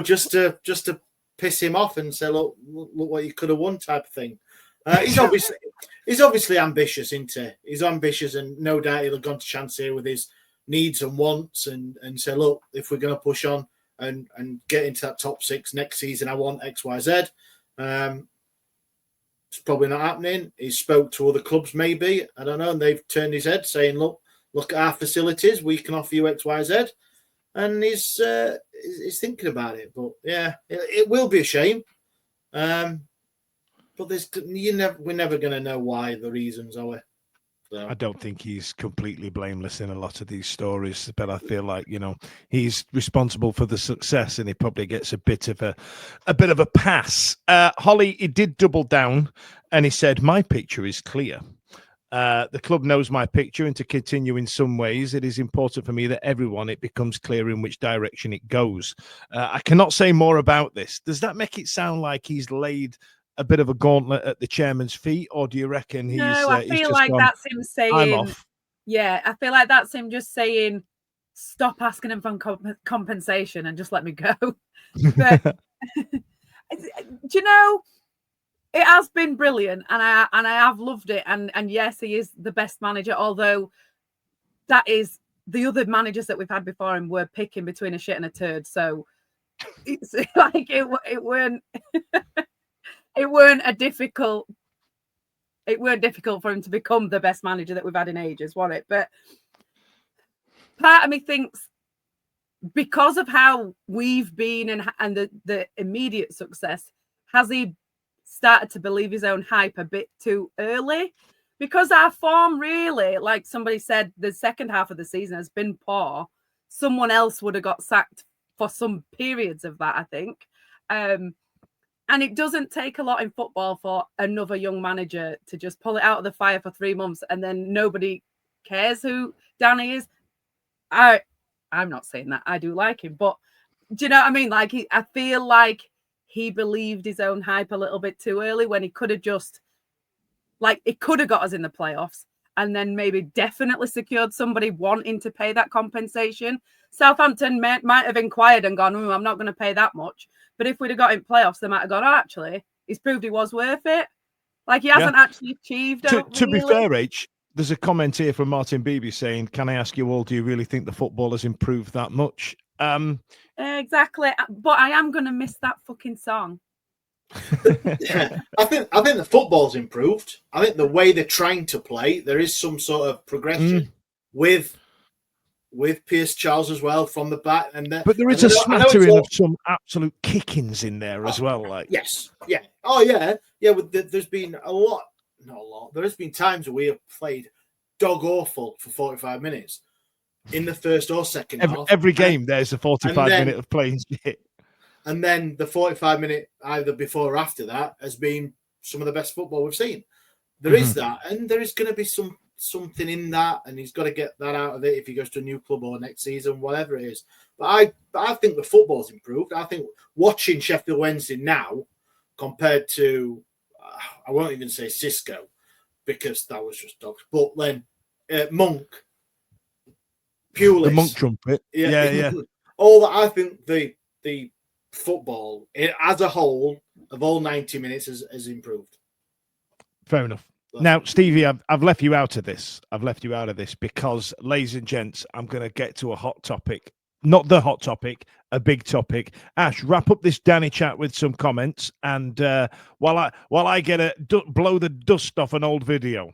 just to piss him off and say, look what you could have won, type of thing. He's obviously ambitious, isn't he? He's ambitious, and no doubt he'll have gone to Chancellor with his needs and wants and say, look, if we're going to push on and get into that top 6 next season, I want X, Y, Z. It's probably not happening. He spoke to other clubs, maybe, I don't know, and they've turned his head, saying, look at our facilities, we can offer you X, Y, Z. And he's thinking about it, but yeah, it will be a shame. But we're never going to know why, the reasons, are we? So. I don't think he's completely blameless in a lot of these stories, but I feel like he's responsible for the success, and he probably gets a bit of a pass. Hollie, he did double down, and he said, "My picture is clear. The club knows my picture, and to continue in some ways, it is important for me that it becomes clear in which direction it goes. I cannot say more about this." Does that make it sound like he's laid a bit of a gauntlet at the chairman's feet, or do you reckon he's? No, I feel like that's him saying. I'm off. Yeah, I feel like that's him just saying, "Stop asking him for compensation and just let me go." But do you know? It has been brilliant, and I have loved it. And yes, he is the best manager. Although that is the other managers that we've had before him were picking between a shit and a turd. So it's like it weren't difficult for him to become the best manager that we've had in ages, was it? But part of me thinks, because of how we've been and the immediate success, has he started to believe his own hype a bit too early? Because our form, really, like somebody said, the second half of the season has been poor. Someone else would have got sacked for some periods of that, I think. And it doesn't take a lot in football for another young manager to just pull it out of the fire for 3 months and then nobody cares who Danny is. I'm not saying that. I do like him, but do you know what I mean? Like, I feel like he believed his own hype a little bit too early, when he could have just, like, it could have got us in the playoffs and then maybe definitely secured somebody wanting to pay that compensation. Southampton might have inquired and gone, I'm not going to pay that much. But if we'd have got in playoffs, they might have gone, actually, he's proved he was worth it. Like, he hasn't actually achieved it. To be fair, H, there's a comment here from Martin Beebe saying, "Can I ask you all, do you really think the football has improved that much?" Exactly. But I am going to miss that fucking song. Yeah. I think the football's improved. I think the way they're trying to play, there is some sort of progression with Pierce Charles as well from the back, but there is a smattering of some absolute kickings in there as well. Like, yes, yeah, oh yeah. There's been not a lot. There has been times where we have played dog awful for 45 minutes in the first or second half. Every game, there's a 45-minute of playing shit. And then the 45-minute, either before or after that, has been some of the best football we've seen. There is that, and there is going to be something in that, and he's got to get that out of it if he goes to a new club or next season, whatever it is. But I think the football's improved. I think watching Sheffield Wednesday now compared to, I won't even say Cisco, because that was just dogs, but then Monk, Pulis, the Monk trumpet, yeah. All that. I think the football as a whole of all 90 minutes has improved. Fair enough. Now, Stevie, I've left you out of this. Because, ladies and gents, I'm going to get to a hot topic not the hot topic, a big topic. Ash, wrap up this Danny chat with some comments, and while I get blow the dust off an old video.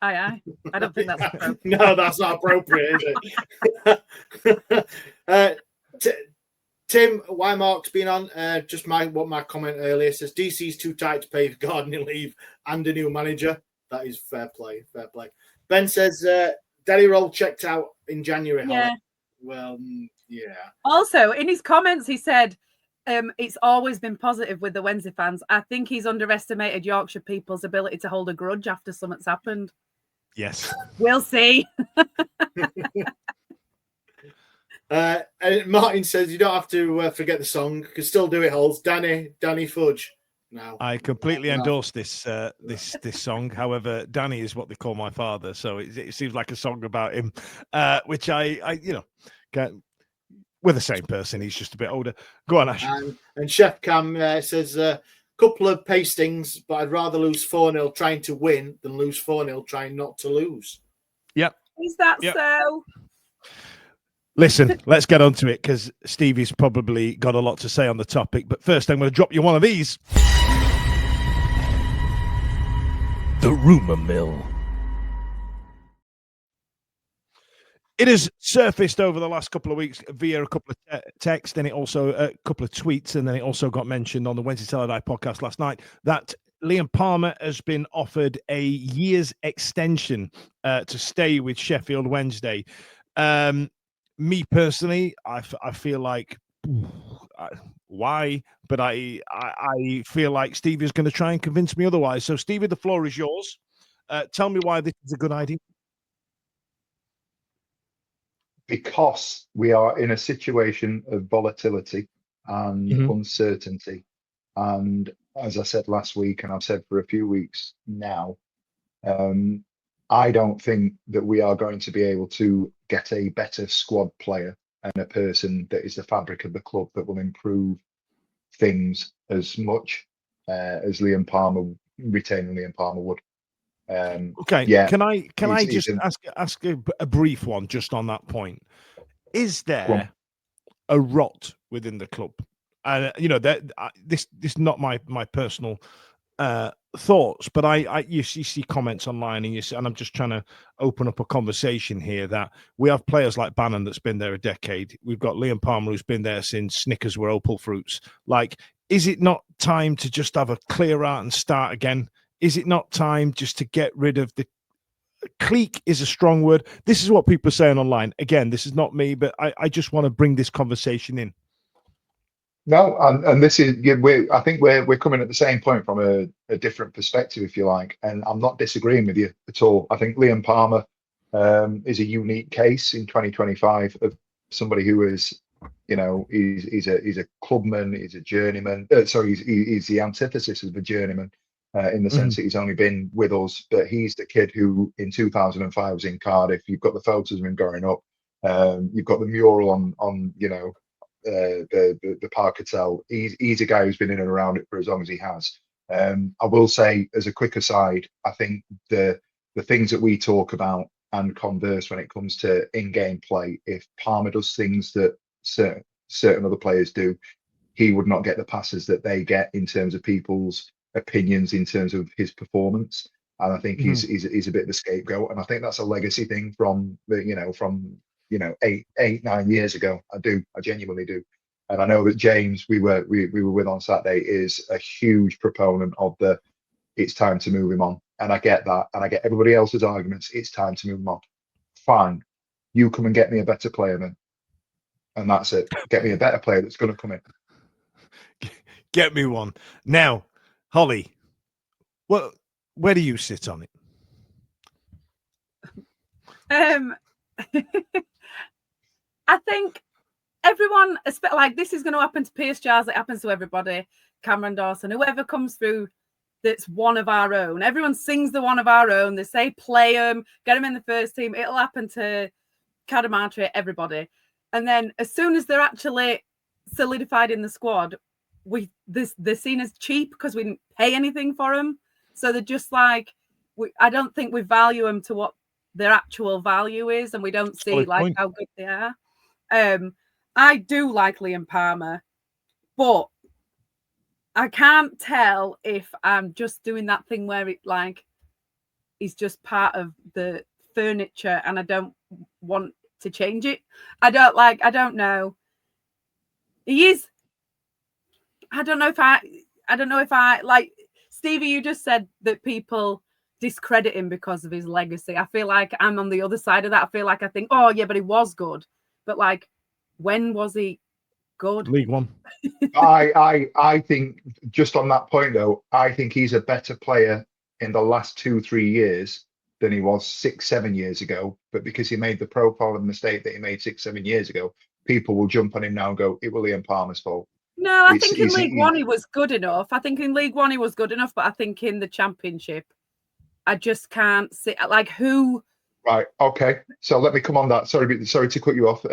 Aye. I don't think that's appropriate. No, that's not appropriate, is it? Tim Wymark's been on. Just my comment earlier says DC's too tight to pay for gardening leave and a new manager. That is fair play. Fair play. Ben says Danny Röhl checked out in January. Yeah. Hollie. Well, yeah. Also, in his comments, he said it's always been positive with the Wednesday fans. I think he's underestimated Yorkshire people's ability to hold a grudge after something's happened. Yes. We'll see. And Martin says you don't have to forget the song. You can still do it, Holes. Danny Fudge. No, I completely endorse this this song. However, Danny is what they call my father, so it seems like a song about him, which I we're the same person. He's just a bit older. Go on, Ash. And Chef Cam says couple of pastings, but I'd rather lose 4-0 trying to win than lose 4-0 trying not to lose. Yep. Is that so? Listen, let's get on to it because Stevie's probably got a lot to say on the topic. But first, I'm going to drop you one of these. The rumour mill. It has surfaced over the last couple of weeks via a couple of texts, and it also a couple of tweets, and then it also got mentioned on the Wednesday Teledyne podcast last night that Liam Palmer has been offered a year's extension to stay with Sheffield Wednesday. Me personally, I feel like why, but I feel like Stevie is going to try and convince me otherwise. So, Stevie, the floor is yours. Tell me why this is a good idea. Because we are in a situation of volatility and uncertainty. And as I said last week, and I've said for a few weeks now, I don't think that we are going to be able to get a better squad player and a person that is the fabric of the club that will improve things as much as retaining Liam Palmer would. Okay. Yeah. Can I just ask a brief one just on that point? Is there a rot within the club? And this is not my personal thoughts, but you see comments online, and I'm just trying to open up a conversation here that we have players like Bannon that's been there a decade. We've got Liam Palmer who's been there since Snickers were Opal Fruits. Like, is it not time to just have a clear out and start again? Is it not time just to get rid of the clique is a strong word. This is what people are saying online. Again, this is not me, but I just want to bring this conversation in. No, and this is I think we're coming at the same point from a different perspective, if you like. And I'm not disagreeing with you at all. I think Liam Palmer is a unique case in 2025 of somebody who is, he's a clubman, he's a journeyman. He's the antithesis of a journeyman. In the sense that he's only been with us, but he's the kid who in 2005 was in Cardiff. You've got the photos of him growing up. You've got the mural on the Park Hotel. He's a guy who's been in and around it for as long as he has. I will say, as a quick aside, I think the things that we talk about and converse when it comes to in-game play, if Palmer does things that certain other players do, he would not get the passes that they get in terms of people's opinions in terms of his performance. And I think he's a bit of a scapegoat, and I think that's a legacy thing from 8-9 years ago. I genuinely do. And I know that James, we were with on Saturday, is a huge proponent of it's time to move him on. And I get that, and I get everybody else's arguments. It's time to move him on. Fine, you come and get me a better player then, and that's it. Get me a better player that's going to come in. Get me one now. Hollie, where do you sit on it? I think everyone, like, this is going to happen to Pierce Giles. It happens to everybody. Cameron Dawson, whoever comes through that's one of our own. Everyone sings the one of our own. They say play them, get them in the first team. It'll happen to Cadamartri, everybody. And then as soon as they're actually solidified in the squad, they're seen as cheap because we didn't pay anything for them. So they're just like, I don't think we value them to what their actual value is, and we don't see how good they are. I do like Liam Palmer, but I can't tell if I'm just doing that thing where it like he's just part of the furniture and I don't want to change it. I don't know. He is. I don't know if I like Stevie, you just said that people discredit him because of his legacy. I feel like I'm on the other side of that. I feel like I think, oh yeah, but he was good. But like, when was he good? League One. I think just on that point though, I think he's a better player in the last 2-3 years than he was 6-7 years ago. But because he made the profile and mistake that he made 6-7 years ago, people will jump on him now and go, it was Liam Palmer's fault. No, I think in League One he was good enough. I think in League One he was good enough, but I think in the Championship, I just can't see like who. Right. Okay. So let me come on that. Sorry to cut you off.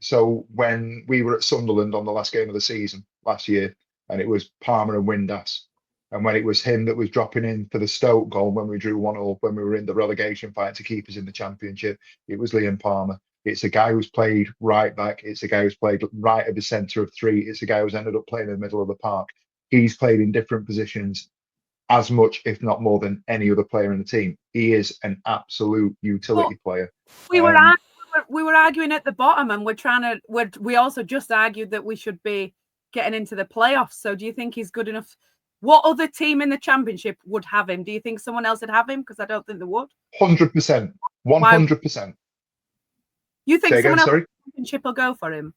So when we were at Sunderland on the last game of the season last year, and it was Palmer and Windass, and when it was him that was dropping in for the Stoke goal when we drew 1-1 when we were in the relegation fight to keep us in the Championship, it was Liam Palmer. It's a guy who's played right back. It's a guy who's played right at the centre of three. It's a guy who's ended up playing in the middle of the park. He's played in different positions as much, if not more, than any other player in the team. He is an absolute utility player. We were arguing at the bottom, and we also just argued that we should be getting into the playoffs. So, do you think he's good enough? What other team in the Championship would have him? Do you think someone else would have him? Because I don't think they would. 100%. 100%. You think someone else in the Championship will go for him?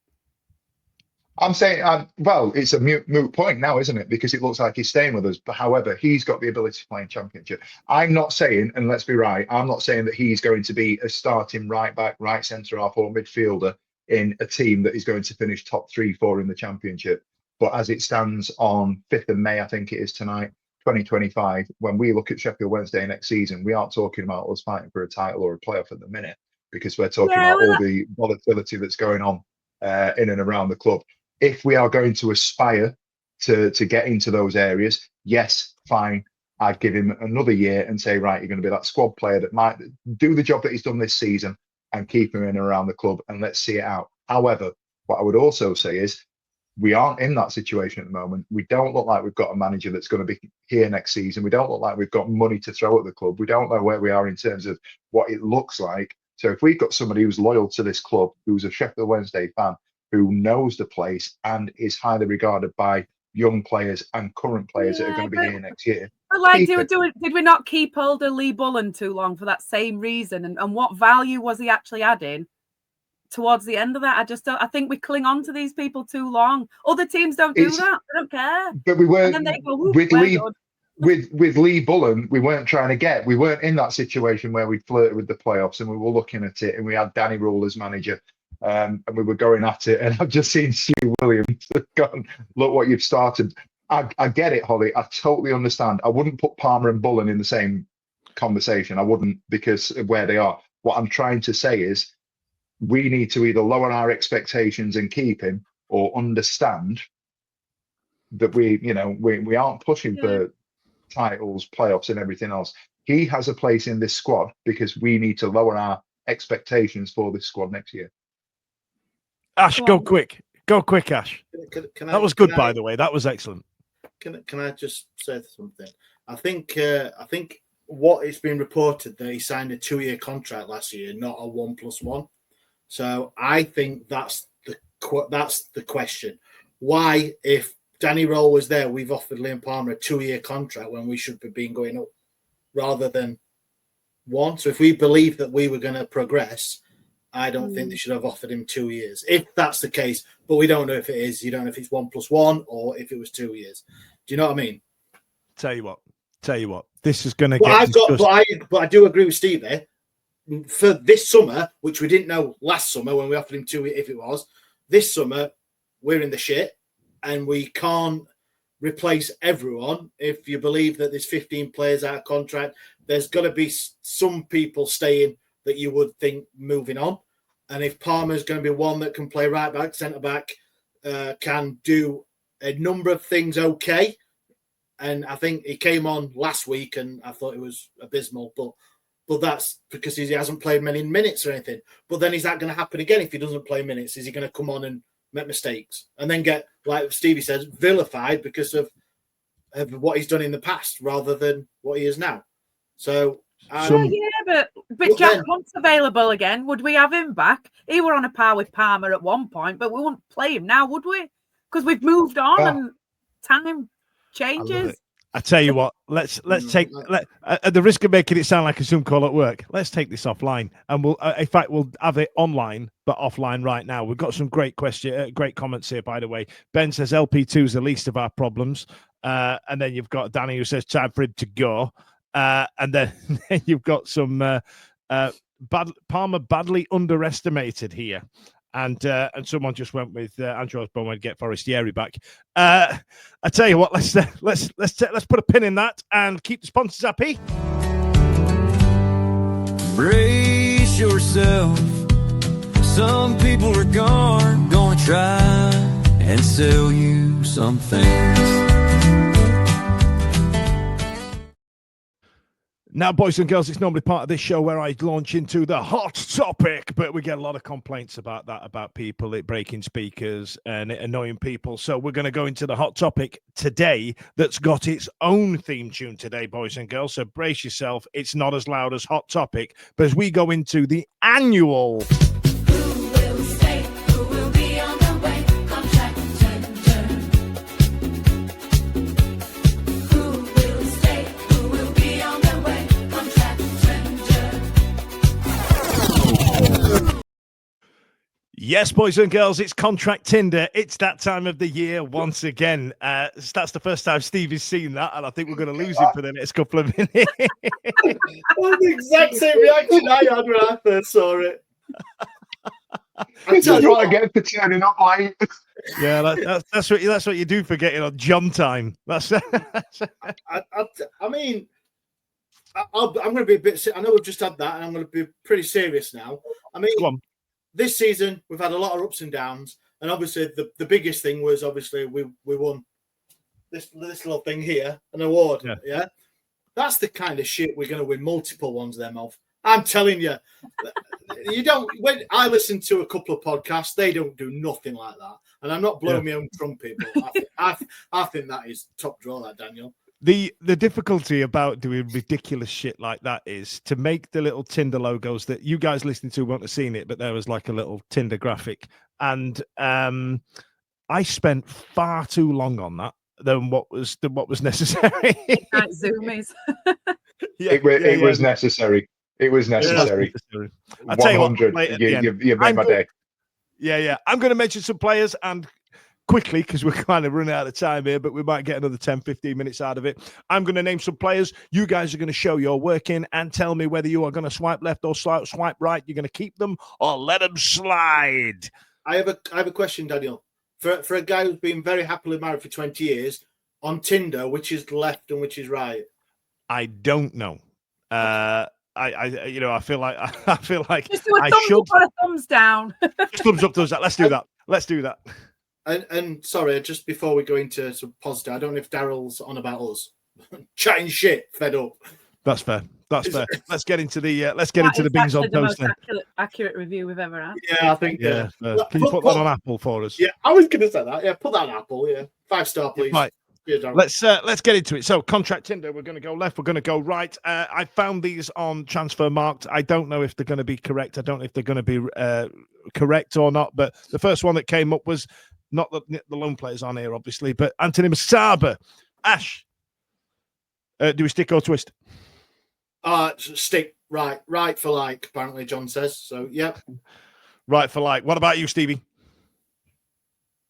I'm saying, well, it's a moot point now, isn't it? Because it looks like he's staying with us. But however, he's got the ability to play in Championship. I'm not saying, and let's be right, I'm not saying that he's going to be a starting right back, right centre half, or midfielder in a team that is going to finish top 3-4 in the Championship. But as it stands on 5th of May, I think it is tonight, 2025, when we look at Sheffield Wednesday next season, we aren't talking about us fighting for a title or a playoff at the minute, because we're talking about all the volatility that's going on in and around the club. If we are going to aspire to get into those areas, yes, fine. I'd give him another year and say, right, you're going to be that squad player that might do the job that he's done this season and keep him in and around the club, and let's see it out. However, what I would also say is we aren't in that situation at the moment. We don't look like we've got a manager that's going to be here next season. We don't look like we've got money to throw at the club. We don't know where we are in terms of what it looks like. So if we've got somebody who's loyal to this club, who's a Sheffield Wednesday fan, who knows the place and is highly regarded by young players and current players that are going to be here next year. But like, did we not keep hold of Lee Bullen too long for that same reason? And what value was he actually adding towards the end of that? I think we cling on to these people too long. Other teams don't do that. They don't care. But we weren't, and then they go, with Lee Bullen, we weren't in that situation where we flirted with the playoffs and we were looking at it and we had Danny Röhl as manager. And we were going at it, and I've just seen Stu Williams gone, look what you've started. I get it, Hollie. I totally understand. I wouldn't put Palmer and Bullen in the same conversation. I wouldn't, because of where they are. What I'm trying to say is we need to either lower our expectations and keep him, or understand that we aren't pushing for titles, playoffs, and everything else. He has a place in this squad because we need to lower our expectations for this squad next year. Ash, go quick, Ash. That was good, by the way. That was excellent. Can I just say something? I think what it's been reported that he signed a 2-year contract last year, not a 1+1. So I think that's the question. Why, if Danny Röhl was there, we've offered Liam Palmer a 2-year contract when we should be going up rather than 1? So if we believe that we were going to progress, I don't think they should have offered him 2 years, if that's the case. But we don't know if it is. You don't know if it's 1+1 or if it was 2 years. Do you know what I mean? Tell you what. This is going to get. But I do agree with Steve there. For this summer, which we didn't know last summer when we offered him 2, if it was this summer, we're in the shit, and we can't replace everyone. If you believe that there's 15 players out of contract, there's got to be some people staying that you would think moving on. And if Palmer's going to be one that can play right back, centre back, can do a number of things okay. And I think he came on last week and I thought it was abysmal. But but that's because he hasn't played many minutes or anything. But then is that going to happen again if he doesn't play minutes? Is he going to come on and make mistakes and then get, like Stevie says, vilified because of what he's done in the past rather than what he is now? So, but Jack Hunt's available again. Would we have him back? He were on a par with Palmer at one point, but we wouldn't play him now, would we? Because we've moved on and time changes. I tell you what, let's take at the risk of making it sound like a Zoom call at work. Let's take this offline, and we'll in fact we'll have it online but offline right now. We've got some great comments here, by the way. Ben says LP2 is the least of our problems, and then you've got Danny who says time for him to go, and then you've got some Palmer badly underestimated here. And someone just went with Andrew Osborne to get Forestieri back. I tell you what, let's put a pin in that and keep the sponsors happy. Brace yourself. Some people are gonna try and sell you some things. Now, boys and girls, it's normally part of this show where I launch into the hot topic, but we get a lot of complaints about that, about people breaking speakers and annoying people. So we're going to go into the hot topic today that's got its own theme tune today, boys and girls. So brace yourself. It's not as loud as hot topic, but as we go into the annual... Yes, boys and girls, it's Contract Tinder. It's that time of the year once again. That's the first time Stevie's seen that, and I think we're going to lose him for the next couple of minutes. That's the exact same reaction I had when I first saw it. This is what I get for turning up late. Yeah, that's what you do for getting on John time. That's. I mean, I'm going to be a bit. I know we've just had that, and I'm going to be pretty serious now. I mean. Go on. This season, we've had a lot of ups and downs, and obviously the biggest thing was obviously we won this little thing here, an award. Yeah, that's the kind of shit we're going to win multiple ones them of. I'm telling you, you don't. When I listen to a couple of podcasts, they don't do nothing like that, and I'm not blowing my own trumpet, but I think that is top draw, that Daniel. The difficulty about doing ridiculous shit like that is to make the little Tinder logos that you guys listening to won't have seen it, but there was like a little Tinder graphic. And I spent far too long on that than what was necessary. Like zoomies. It was necessary. It was necessary. I tell you what, 100. You made my day. Yeah. I'm going to mention some players and quickly, because we're kind of running out of time here, but we might get another 10, 15 minutes out of it. I'm going to name some players. You guys are going to show your work in and tell me whether you are going to swipe left or swipe right. You're going to keep them or let them slide. I have a question, Daniel. For a guy who's been very happily married for 20 years, on Tinder, which is left and which is right? I don't know. I feel like just do a thumbs up or a thumbs down. Just thumbs up, thumbs down. Let's do that. And sorry, just before we go into some positive, I don't know if Daryl's on about us chatting shit, fed up. That's fair. Let's get into the Bings on Toast. The most accurate review we've ever had. Yeah, I think. Yeah. Can you put that on Apple for us? Yeah, I was going to say that. Yeah, put that on Apple. Yeah, 5-star, please. Right. Let's get into it. So, Contract Tinder, we're going to go left, we're going to go right. I found these on Transfer Marked. I don't know if they're going to be correct. I don't know if they're going to be correct or not. But the first one that came up was not the lone players on here, obviously, but Anthony Masaba. Ash, do we stick or twist? Stick. Right for like, apparently John says. So, yeah. Right for like. What about you, Stevie?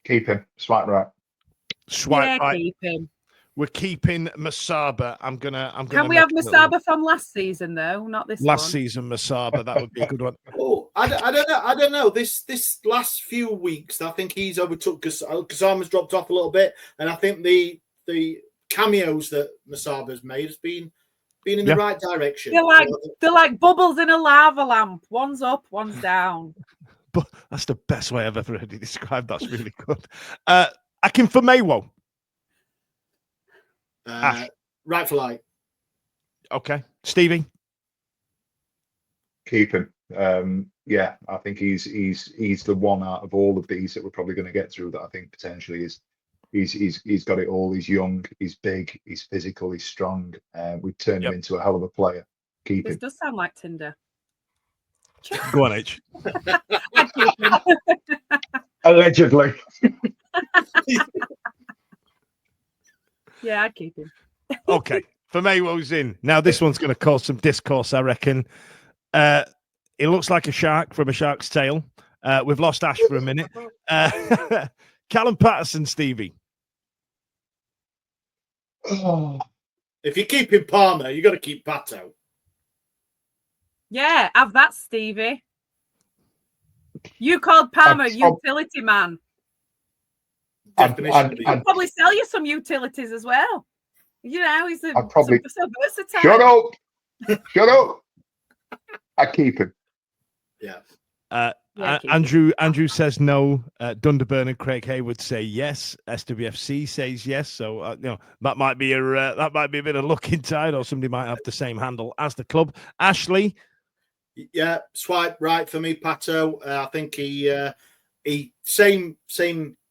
Keep him. Swipe right. Swipe right. Keep him. We're keeping Masaba. I'm gonna. Can we have Masaba from last season though? Not this last one. season, Masaba. That would be a good one. Oh, I don't know. This last few weeks, I think he's overtook Kasama's dropped off a little bit, and I think the cameos that Masaba's made has been in the right direction. They're like bubbles in a lava lamp. One's up, one's down. But that's the best way I've ever heard it described. That's really good. Akin for Maywo. Right for like. Okay. Stevie. Keep him. Yeah, I think he's the one out of all of these that we're probably going to get through that I think potentially is he's got it all. He's young, he's big, he's physical, he's strong. We've turned him into a hell of a player. Keep This him. does sound like Tinder. Go on, H. I'd keep him. Allegedly. Yeah, I'd keep him. Okay, for Maywo's in. Now, this one's going to cause some discourse, I reckon. It looks like a shark from a shark's tail. We've lost Ash for a minute. Callum Patterson, Stevie. Oh, If you're keeping Palmer, you got to keep Pato. Yeah, have that, Stevie. You called Palmer utility man. Definition. He'll probably sell you some utilities as well. You know, he's so versatile. Shut up! Shut up! I keep him. Yeah. Andrew says no. Dunderburn and Craig Hayward say yes. SWFC says yes. So that might be a bit of luck inside, or somebody might have the same handle as the club. Ashley. Yeah, swipe right for me, Pato. I think he same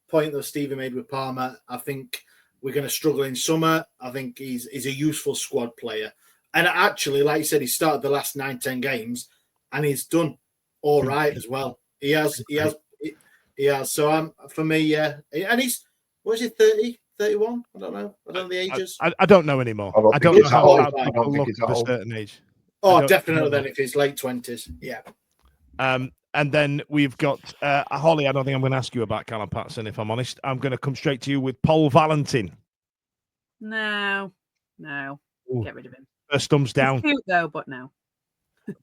point that Stevie made with Palmer. I think we're going to struggle in summer. I think he's a useful squad player. And actually, like you said, he started the last 9-10 games and he's done all right as well. He has. So for me, yeah. And he's, what is he, 30, 31? I don't know the ages. I don't know anymore. I don't know how I people don't think look it's at a old. certain age. Oh, definitely then if he's late 20s. Yeah. And then we've got Hollie. I don't think I'm going to ask you about Callum Patterson, if I'm honest. I'm going to come straight to you with Paul Valentin. No. Ooh. Get rid of him. First thumbs down. He's cute though, but no.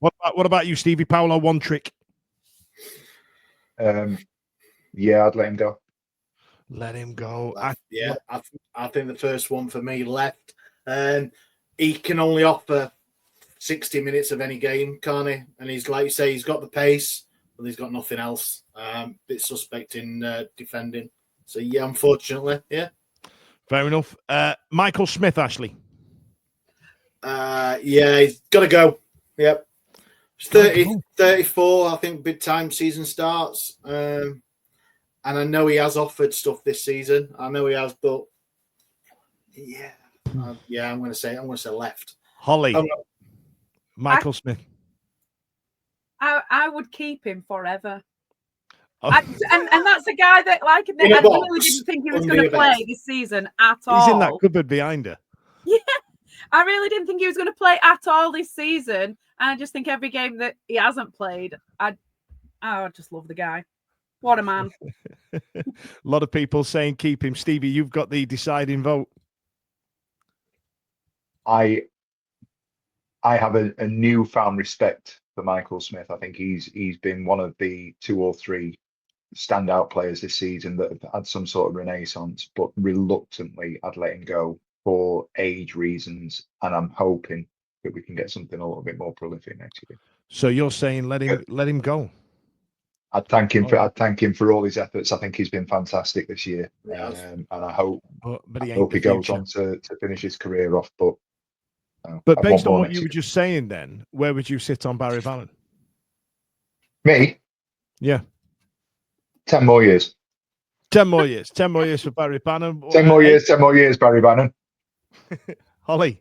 What about you, Stevie Paolo? One trick. Yeah, I'd let him go. Let him go. I think the first one for me left. He can only offer 60 minutes of any game, can't he? And he's, like you say, he's got the pace, but he's got nothing else. Bit suspect in defending. So, yeah, unfortunately, yeah. Fair enough. Michael Smith, Ashley. Yeah, he's got to go. Yep. 34, I think, big time season starts. And I know he has offered stuff this season. I know he has, but yeah. I'm going to say left. Hollie. Michael Smith. I would keep him forever. Oh. And that's a guy that, like, I really didn't think he was going to play this season at all. He's in that cupboard behind her. Yeah, I really didn't think he was going to play at all this season. And I just think every game that he hasn't played, I just love the guy. What a man. A lot of people saying keep him. Stevie, you've got the deciding vote. I have a newfound respect for Michael Smith. I think he's been one of the 2 or 3 standout players this season that have had some sort of renaissance, but reluctantly I'd let him go for age reasons, and I'm hoping that we can get something a little bit more prolific next year. So you're saying let him go? I'd thank him for all his efforts. I think he's been fantastic this year, and I hope he goes on to finish his career off. But based on what you were just saying, then where would you sit on Barry Bannon? Me? Yeah. 10 more years. 10 more years. 10 more years for Barry Bannon. 10 more years. 10 more years, Barry Bannon. Hollie.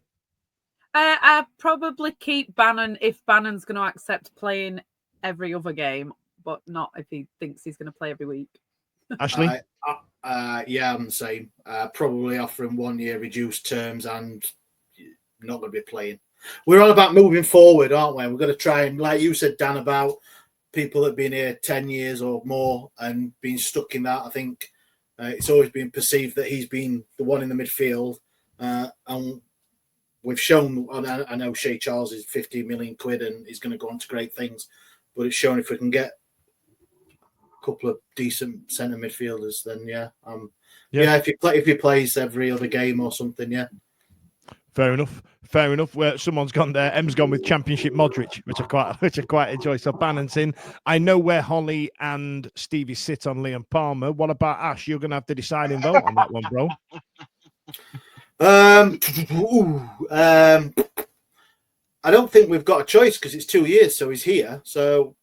I probably keep Bannon if Bannon's going to accept playing every other game, but not if he thinks he's going to play every week. Ashley? Yeah, I'm the same. Probably offering 1 year reduced terms and not going to be playing. We're all about moving forward, aren't we? We're going to try and, like you said, Dan, about people that have been here 10 years or more and been stuck in that. I think it's always been perceived that he's been the one in the midfield. And we've shown, I know Shea Charles is 50 million quid and he's going to go on to great things, but it's shown if we can get a couple of decent centre midfielders, then if he plays every other game or something, yeah. Fair enough. Where someone's gone there, M's gone with Championship Modric, which I quite enjoy. So Bannon's in. I know where Hollie and Stevie sit on Liam Palmer. What about Ash? You're going to have the deciding vote on that one, bro. I don't think we've got a choice because it's 2 years, so he's here. So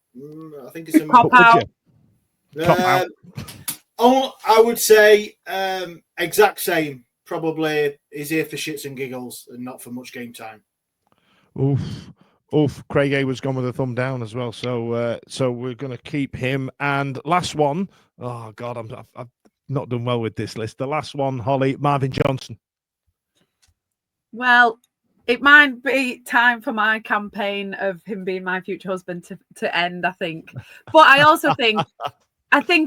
I think it's a Cop out. I would say exact same. Probably he's here for shits and giggles and not for much game time. Oof. Craig A was gone with a thumb down as well. So we're going to keep him. And last one. Oh God, I've not done well with this list. The last one, Hollie, Marvin Johnson. Well, it might be time for my campaign of him being my future husband to end, I think. But I also think,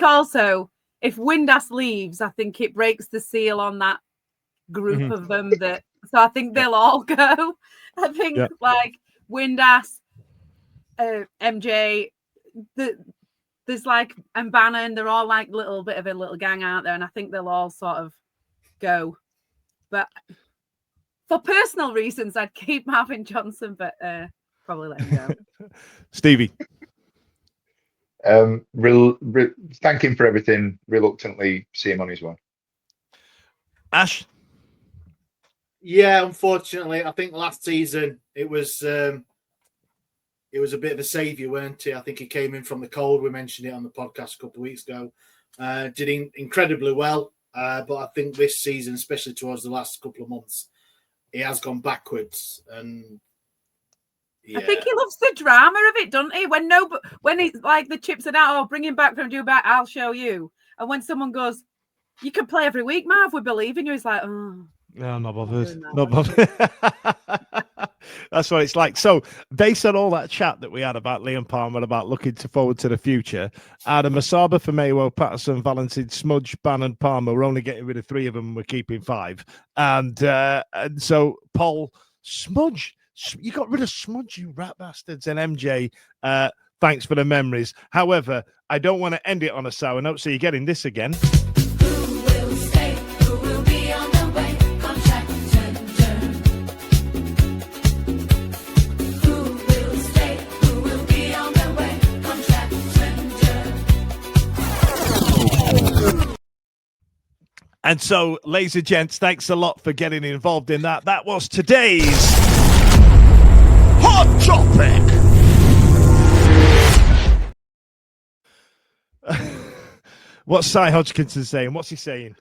also if Windass leaves, I think it breaks the seal on that group of them. So I think they'll all go. I think like Windass, MJ, there's like, and Bannon, they're all like little bit of a little gang out there, and I think they'll all sort of go. But for personal reasons, I'd keep Marvin Johnson, but probably let him go. Stevie. Thank him for everything. Reluctantly see him on his way. Ash. Yeah, unfortunately, I think last season it was a bit of a saviour, weren't he? I think he came in from the cold. We mentioned it on the podcast a couple of weeks ago. Did incredibly well, but I think this season, especially towards the last couple of months, he has gone backwards. And yeah. I think he loves the drama of it, doesn't he? When he's like the chips are out, bring him back from Dubai, I'll show you. And when someone goes, you can play every week, Marv, we believe in you. He's like, oh. No, not bothered. Not bothered. That's what it's like. So, based on all that chat that we had about Liam Palmer, about looking forward to the future, Adam Masaba, Famewo, Patterson, Valentin, Smudge, Bannon, Palmer, we're only getting rid of 3 of them. We're keeping 5. And so, Paul, Smudge, you got rid of Smudge, you rat bastards, and MJ. Thanks for the memories. However, I don't want to end it on a sour note, so you're getting this again. And so, ladies and gents, thanks a lot for getting involved in that. That was today's Hot Topic. What's Cy Hodgkinson saying? What's he saying?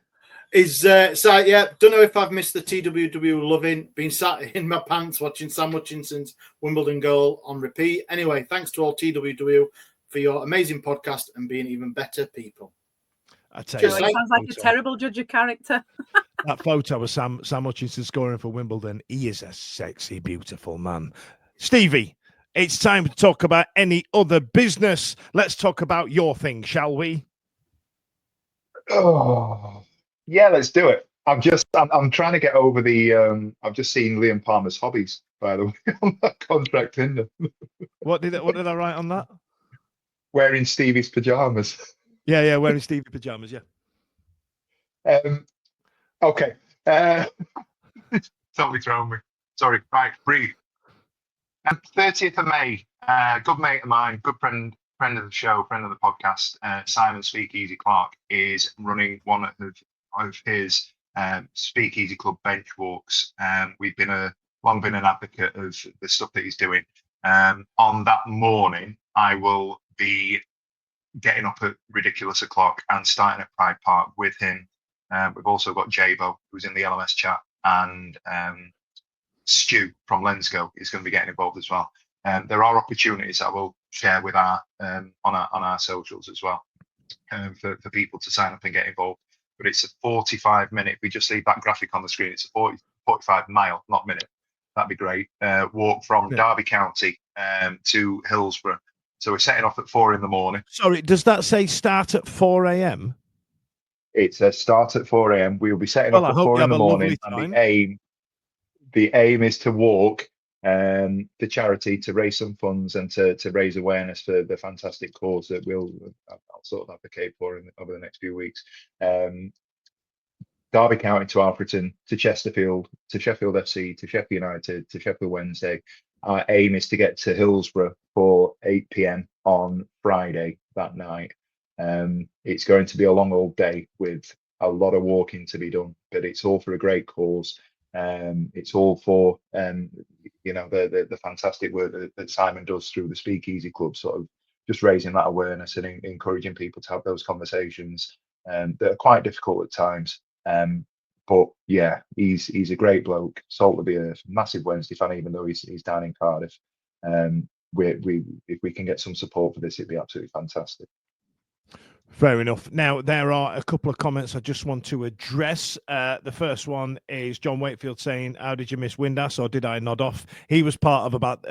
Don't know if I've missed the TWW loving, been sat in my pants watching Sam Hutchinson's Wimbledon goal on repeat. Anyway, thanks to all TWW for your amazing podcast and being even better people. I tell you, it sounds like a terrible judge of character. That photo of Sam Hutchinson scoring for Wimbledon. He is a sexy, beautiful man. Stevie, it's time to talk about any other business. Let's talk about your thing, shall we? Oh, yeah, let's do it. I'm trying to get over the. I've just seen Liam Palmer's hobbies, by the way, on that contract Tinder. What did I write on that? Wearing Stevie's pajamas. Yeah, wearing Stevie pajamas, yeah. Okay. Totally thrown me. Sorry. Right, breathe. 30th of May, good mate of mine, good friend of the show, friend of the podcast, Simon Speakeasy Clark, is running one of his Speakeasy Club bench walks. We've long been an advocate of the stuff that he's doing. On that morning, I will be getting up at ridiculous o'clock and starting at Pride Park with him. We've also got Jabo, who's in the LMS chat, and Stu from Lensgo is going to be getting involved as well. There are opportunities I will share with our on our socials as well for people to sign up and get involved. But it's a 45-minute. We just leave that graphic on the screen. It's a 45 mile, not minute. That'd be great. Walk from Derby County to Hillsborough. So we're setting off at 4 a.m. Sorry, does that say start at 4 a.m.? It's a start at 4 a.m. We'll be setting off at 4 a.m. And the aim is to walk the charity to raise some funds and to raise awareness for the fantastic cause that I'll sort of advocate for over the next few weeks. Derby County to Alfreton to Chesterfield to Sheffield FC to Sheffield United to Sheffield Wednesday. Our aim is to get to Hillsborough for 8 p.m. on Friday that night. It's going to be a long old day with a lot of walking to be done, but it's all for a great cause. It's all for the fantastic work that Simon does through the Speakeasy Club, sort of just raising that awareness and encouraging people to have those conversations that are quite difficult at times. But yeah, he's a great bloke, salt of the earth, massive Wednesday fan, even though he's down in Cardiff. If we can get some support for this, it'd be absolutely fantastic. Fair enough. Now, there are a couple of comments I just want to address. The first one is John Wakefield saying, how did you miss Windass, or did I nod off? He was part of about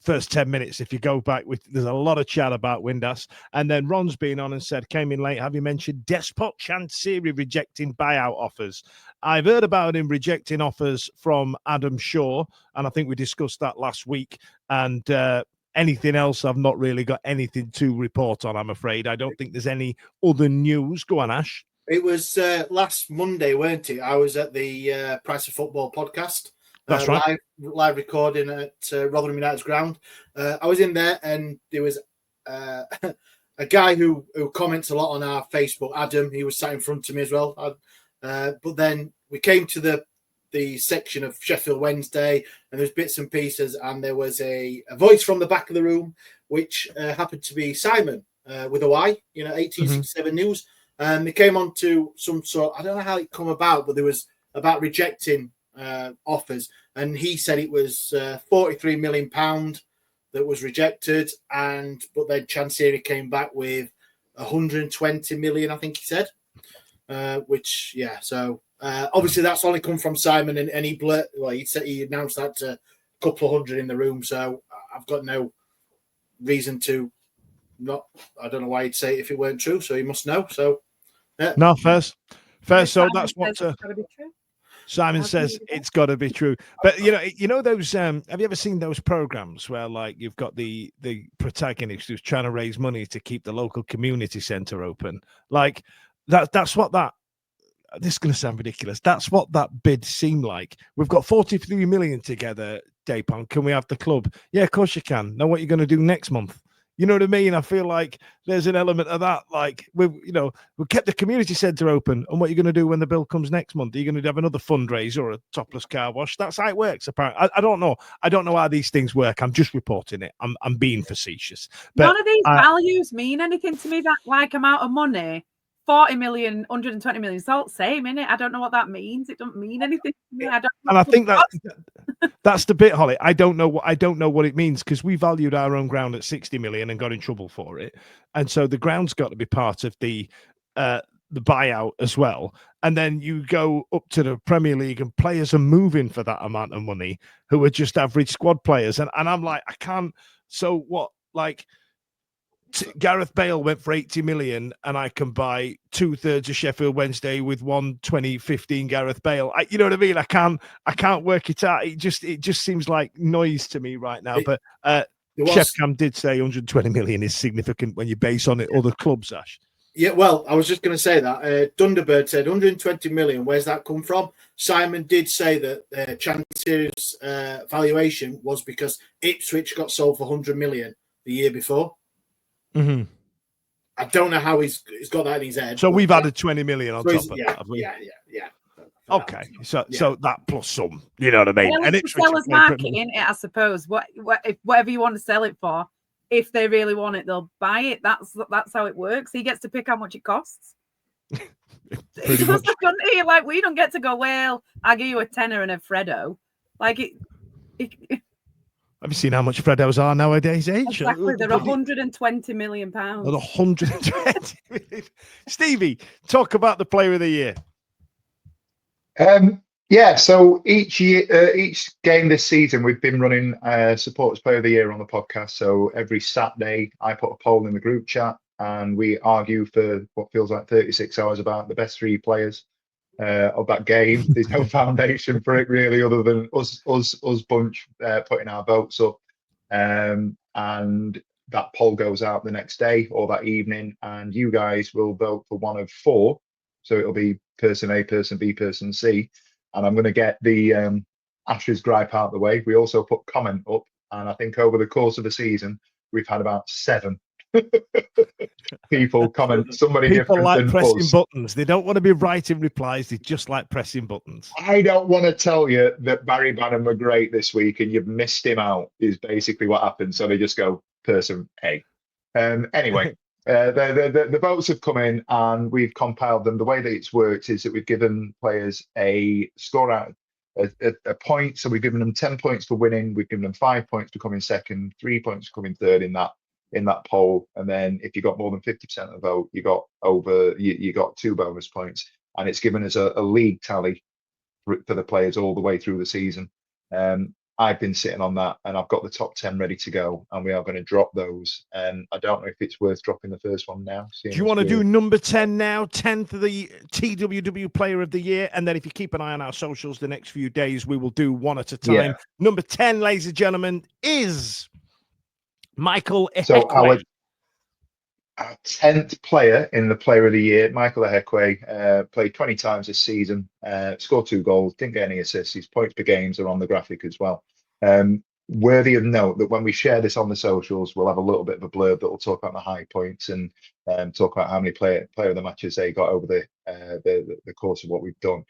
first 10 minutes. If you go back, there's a lot of chat about Windass. And then Ron's been on and said, came in late, have you mentioned Despot Chansiri rejecting buyout offers? I've heard about him rejecting offers from Adam Shaw, and I think we discussed that last week. And anything else, I've not really got anything to report on, I'm afraid. I don't think there's any other news. Go on, Ash. It was last Monday, weren't it? I was at the Price of Football podcast. That's right. Live recording at Rotherham United's ground. I was in there, and there was a guy who comments a lot on our Facebook, Adam. He was sat in front of me as well. But then we came to the section of Sheffield Wednesday, and there's bits and pieces, and there was a voice from the back of the room, which happened to be Simon with a Y, 1867 News. And they came on to some sort, I don't know how it come about, but there was about rejecting offers, and he said it was £43 million that was rejected, but then Chansiri came back with 120 million, I think he said, which, yeah, so obviously that's only come from Simon, and he he announced that to a couple of hundred in the room, so I've got no reason to not, I don't know why he'd say it if it weren't true, so he must know. So no, first, so Simon that's what says it's gotta be true. Simon says it's got to be true. But you know those. Have you ever seen those programs where like you've got the protagonist who's trying to raise money to keep the local community centre open? Like that's what that. This is going to sound ridiculous. That's what that bid seemed like. We've got 43 million together, Dapon. Can we have the club? Yeah, of course you can. Know what you're going to do next month? You know what I mean? I feel like there's an element of that. Like we've kept the community centre open, and what are you going to do when the bill comes next month? Are you going to have another fundraiser or a topless car wash? That's how it works. Apparently, I don't know. I don't know how these things work. I'm just reporting it. I'm being facetious. But none of these values mean anything to me. That like amount of money. 40 million, 120 million, it's all the same, innit? I don't know what that means. It doesn't mean anything to me. I think that's the bit, Holly. I don't know what it means, because we valued our own ground at 60 million and got in trouble for it. And so the ground's got to be part of the buyout as well. And then you go up to the Premier League and players are moving for that amount of money who are just average squad players. And I'm like, I can't. So what, like, Gareth Bale went for 80 million, and I can buy 2/3 of Sheffield Wednesday with 2015 Gareth Bale. You know what I mean? I can't work it out. It just seems like noise to me right now. But Chef Cam did say 120 million is significant when you base on it other clubs, Ash. Yeah, well, I was just going to say that. Thunderbird said 120 million. Where's that come from? Simon did say that Chansiri's valuation was because Ipswich got sold for 100 million the year before. Mm-hmm. I don't know how he's got that in his head. So we've added 20 million on top of that, have we? Yeah. Okay, so that plus some, you know what I mean? And it's the seller's market, isn't it? I suppose. Whatever you want to sell it for, if they really want it, they'll buy it. That's how it works. He gets to pick how much it costs. Pretty much. Like we don't get to go, well, I'll give you a tenner and a Freddo. Like it have you seen how much Freddos are nowadays, eh? Exactly, they're 120 million pounds. 120 million. Stevie, talk about the player of the year. Yeah, so each game this season, we've been running Supporters Player of the Year on the podcast. So every Saturday, I put a poll in the group chat, and we argue for what feels like 36 hours about the best 3 players of that game. There's no foundation for it really, other than us bunch putting our votes up, and that poll goes out the next day or that evening, and you guys will vote for one of 4. So it'll be person A, person B, person C, and I'm going to get the Ash's gripe out of the way. We also put comment up, and I think over the course of the season we've had about 7 People comment somebody People different like than pressing us. buttons. They don't want to be writing replies. They just like pressing buttons. I don't want to tell you that Barry Bannon were great this week and you've missed him out, is basically what happened. So they just go, person A. Anyway, the votes have come in and we've compiled them. The way that it's worked is that we've given players a score out, a point. So we've given them 10 points for winning. We've given them 5 points for coming second, 3 points for coming third in that poll. And then if you got more than 50% of the vote, you got 2 bonus points. And it's given us a league tally for the players all the way through the season. I've been sitting on that and I've got the top 10 ready to go and we are going to drop those. I don't know if it's worth dropping the first one now. Do you want to do number 10 now? 10th of the TWW Player of the Year. And then if you keep an eye on our socials the next few days, we will do one at a time. Yeah. Number 10, ladies and gentlemen, is Michael Ehekwe. So our 10th player in the Player of the Year, Michael Ehekwe, played 20 times this season, scored 2 goals, didn't get any assists. His points per games are on the graphic as well. Worthy of note that when we share this on the socials, we'll have a little bit of a blurb that will talk about the high points and talk about how many player of the matches they got over the course of what we've done.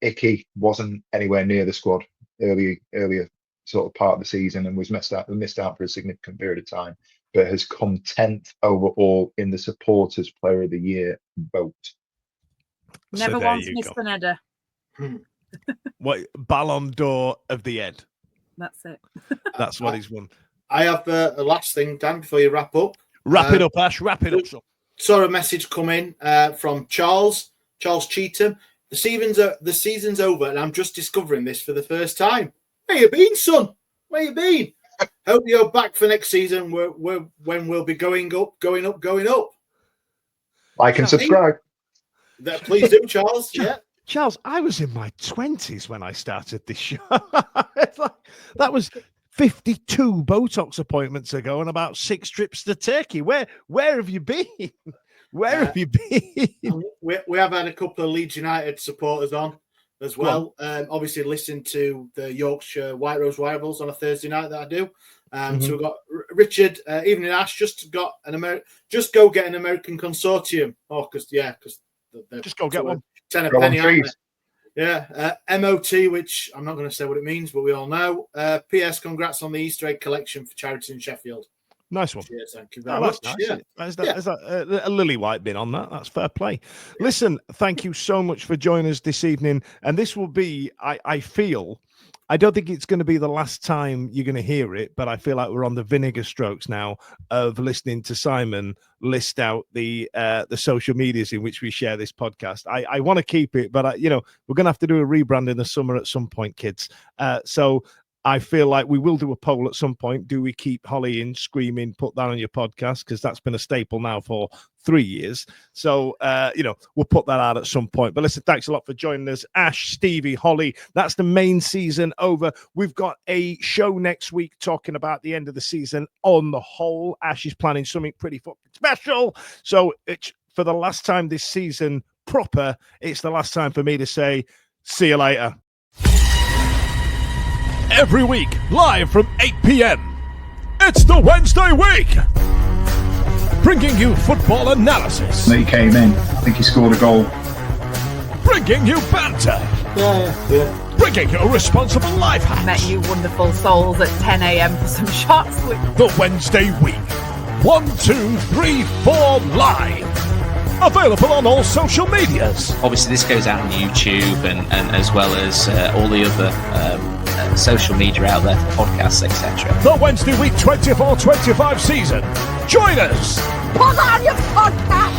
Icky wasn't anywhere near the squad earlier sort of part of the season and was missed out for a significant period of time, but has come 10th overall in the supporters Player of the Year vote. Never once missed an header. What Ballon d'Or of the Ed? That's it. That's what he's won. I have a last thing, Dan, before you wrap up. Wrap it up, Ash. Wrap it up. Son. Saw a message come in from Charles Cheetham. The season's over, and I'm just discovering this for the first time. Where you been, son? Where you been? Hope you're back for next season when we'll be going up. Like and subscribe. Please do, Charles. Yeah. Charles, I was in my 20s when I started this show. That was 52 Botox appointments ago and about 6 trips to Turkey. Where have you been? Where have you been? We have had a couple of Leeds United supporters on as well. Obviously, listen to the Yorkshire White Rose Rivals on a Thursday night that I do. So we've got Richard, Evening Ash, just go get an American consortium. Because just go get one. 10 a penny, aren't they? Yeah. MOT, which I'm not going to say what it means, but we all know. PS, congrats on the Easter egg collection for charity in Sheffield. Nice one. Cheers, thank you very much. Nice. Yeah. There's a lily white bin on that. That's fair play. Listen, thank you so much for joining us this evening. And this will be, I don't think it's going to be the last time you're going to hear it, but I feel like we're on the vinegar strokes now of listening to Simon list out the social medias in which we share this podcast. I want to keep it, but we're going to have to do a rebrand in the summer at some point, kids. So I feel like we will do a poll at some point. Do we keep Hollie in screaming, put that on your podcast? Because that's been a staple now for 3 years. So, we'll put that out at some point. But listen, thanks a lot for joining us. Ash, Stevie, Hollie, that's the main season over. We've got a show next week talking about the end of the season on the whole. Ash is planning something pretty fucking special. So it's for the last time this season proper. It's the last time for me to say, see you later. Every week, live from 8 p.m. It's the Wednesday week, bringing you football analysis. He came in. I think he scored a goal. Bringing you banter. Yeah. Bringing you responsible life hacks. Met you wonderful souls at 10 a.m. for some shots. The Wednesday week. 1, 2, 3, 4 live. Available on all social medias. Obviously, this goes out on YouTube and as well as all the other social media out there for podcasts, etc. The Wednesday week 24-25 season. Join us. Put on your podcast.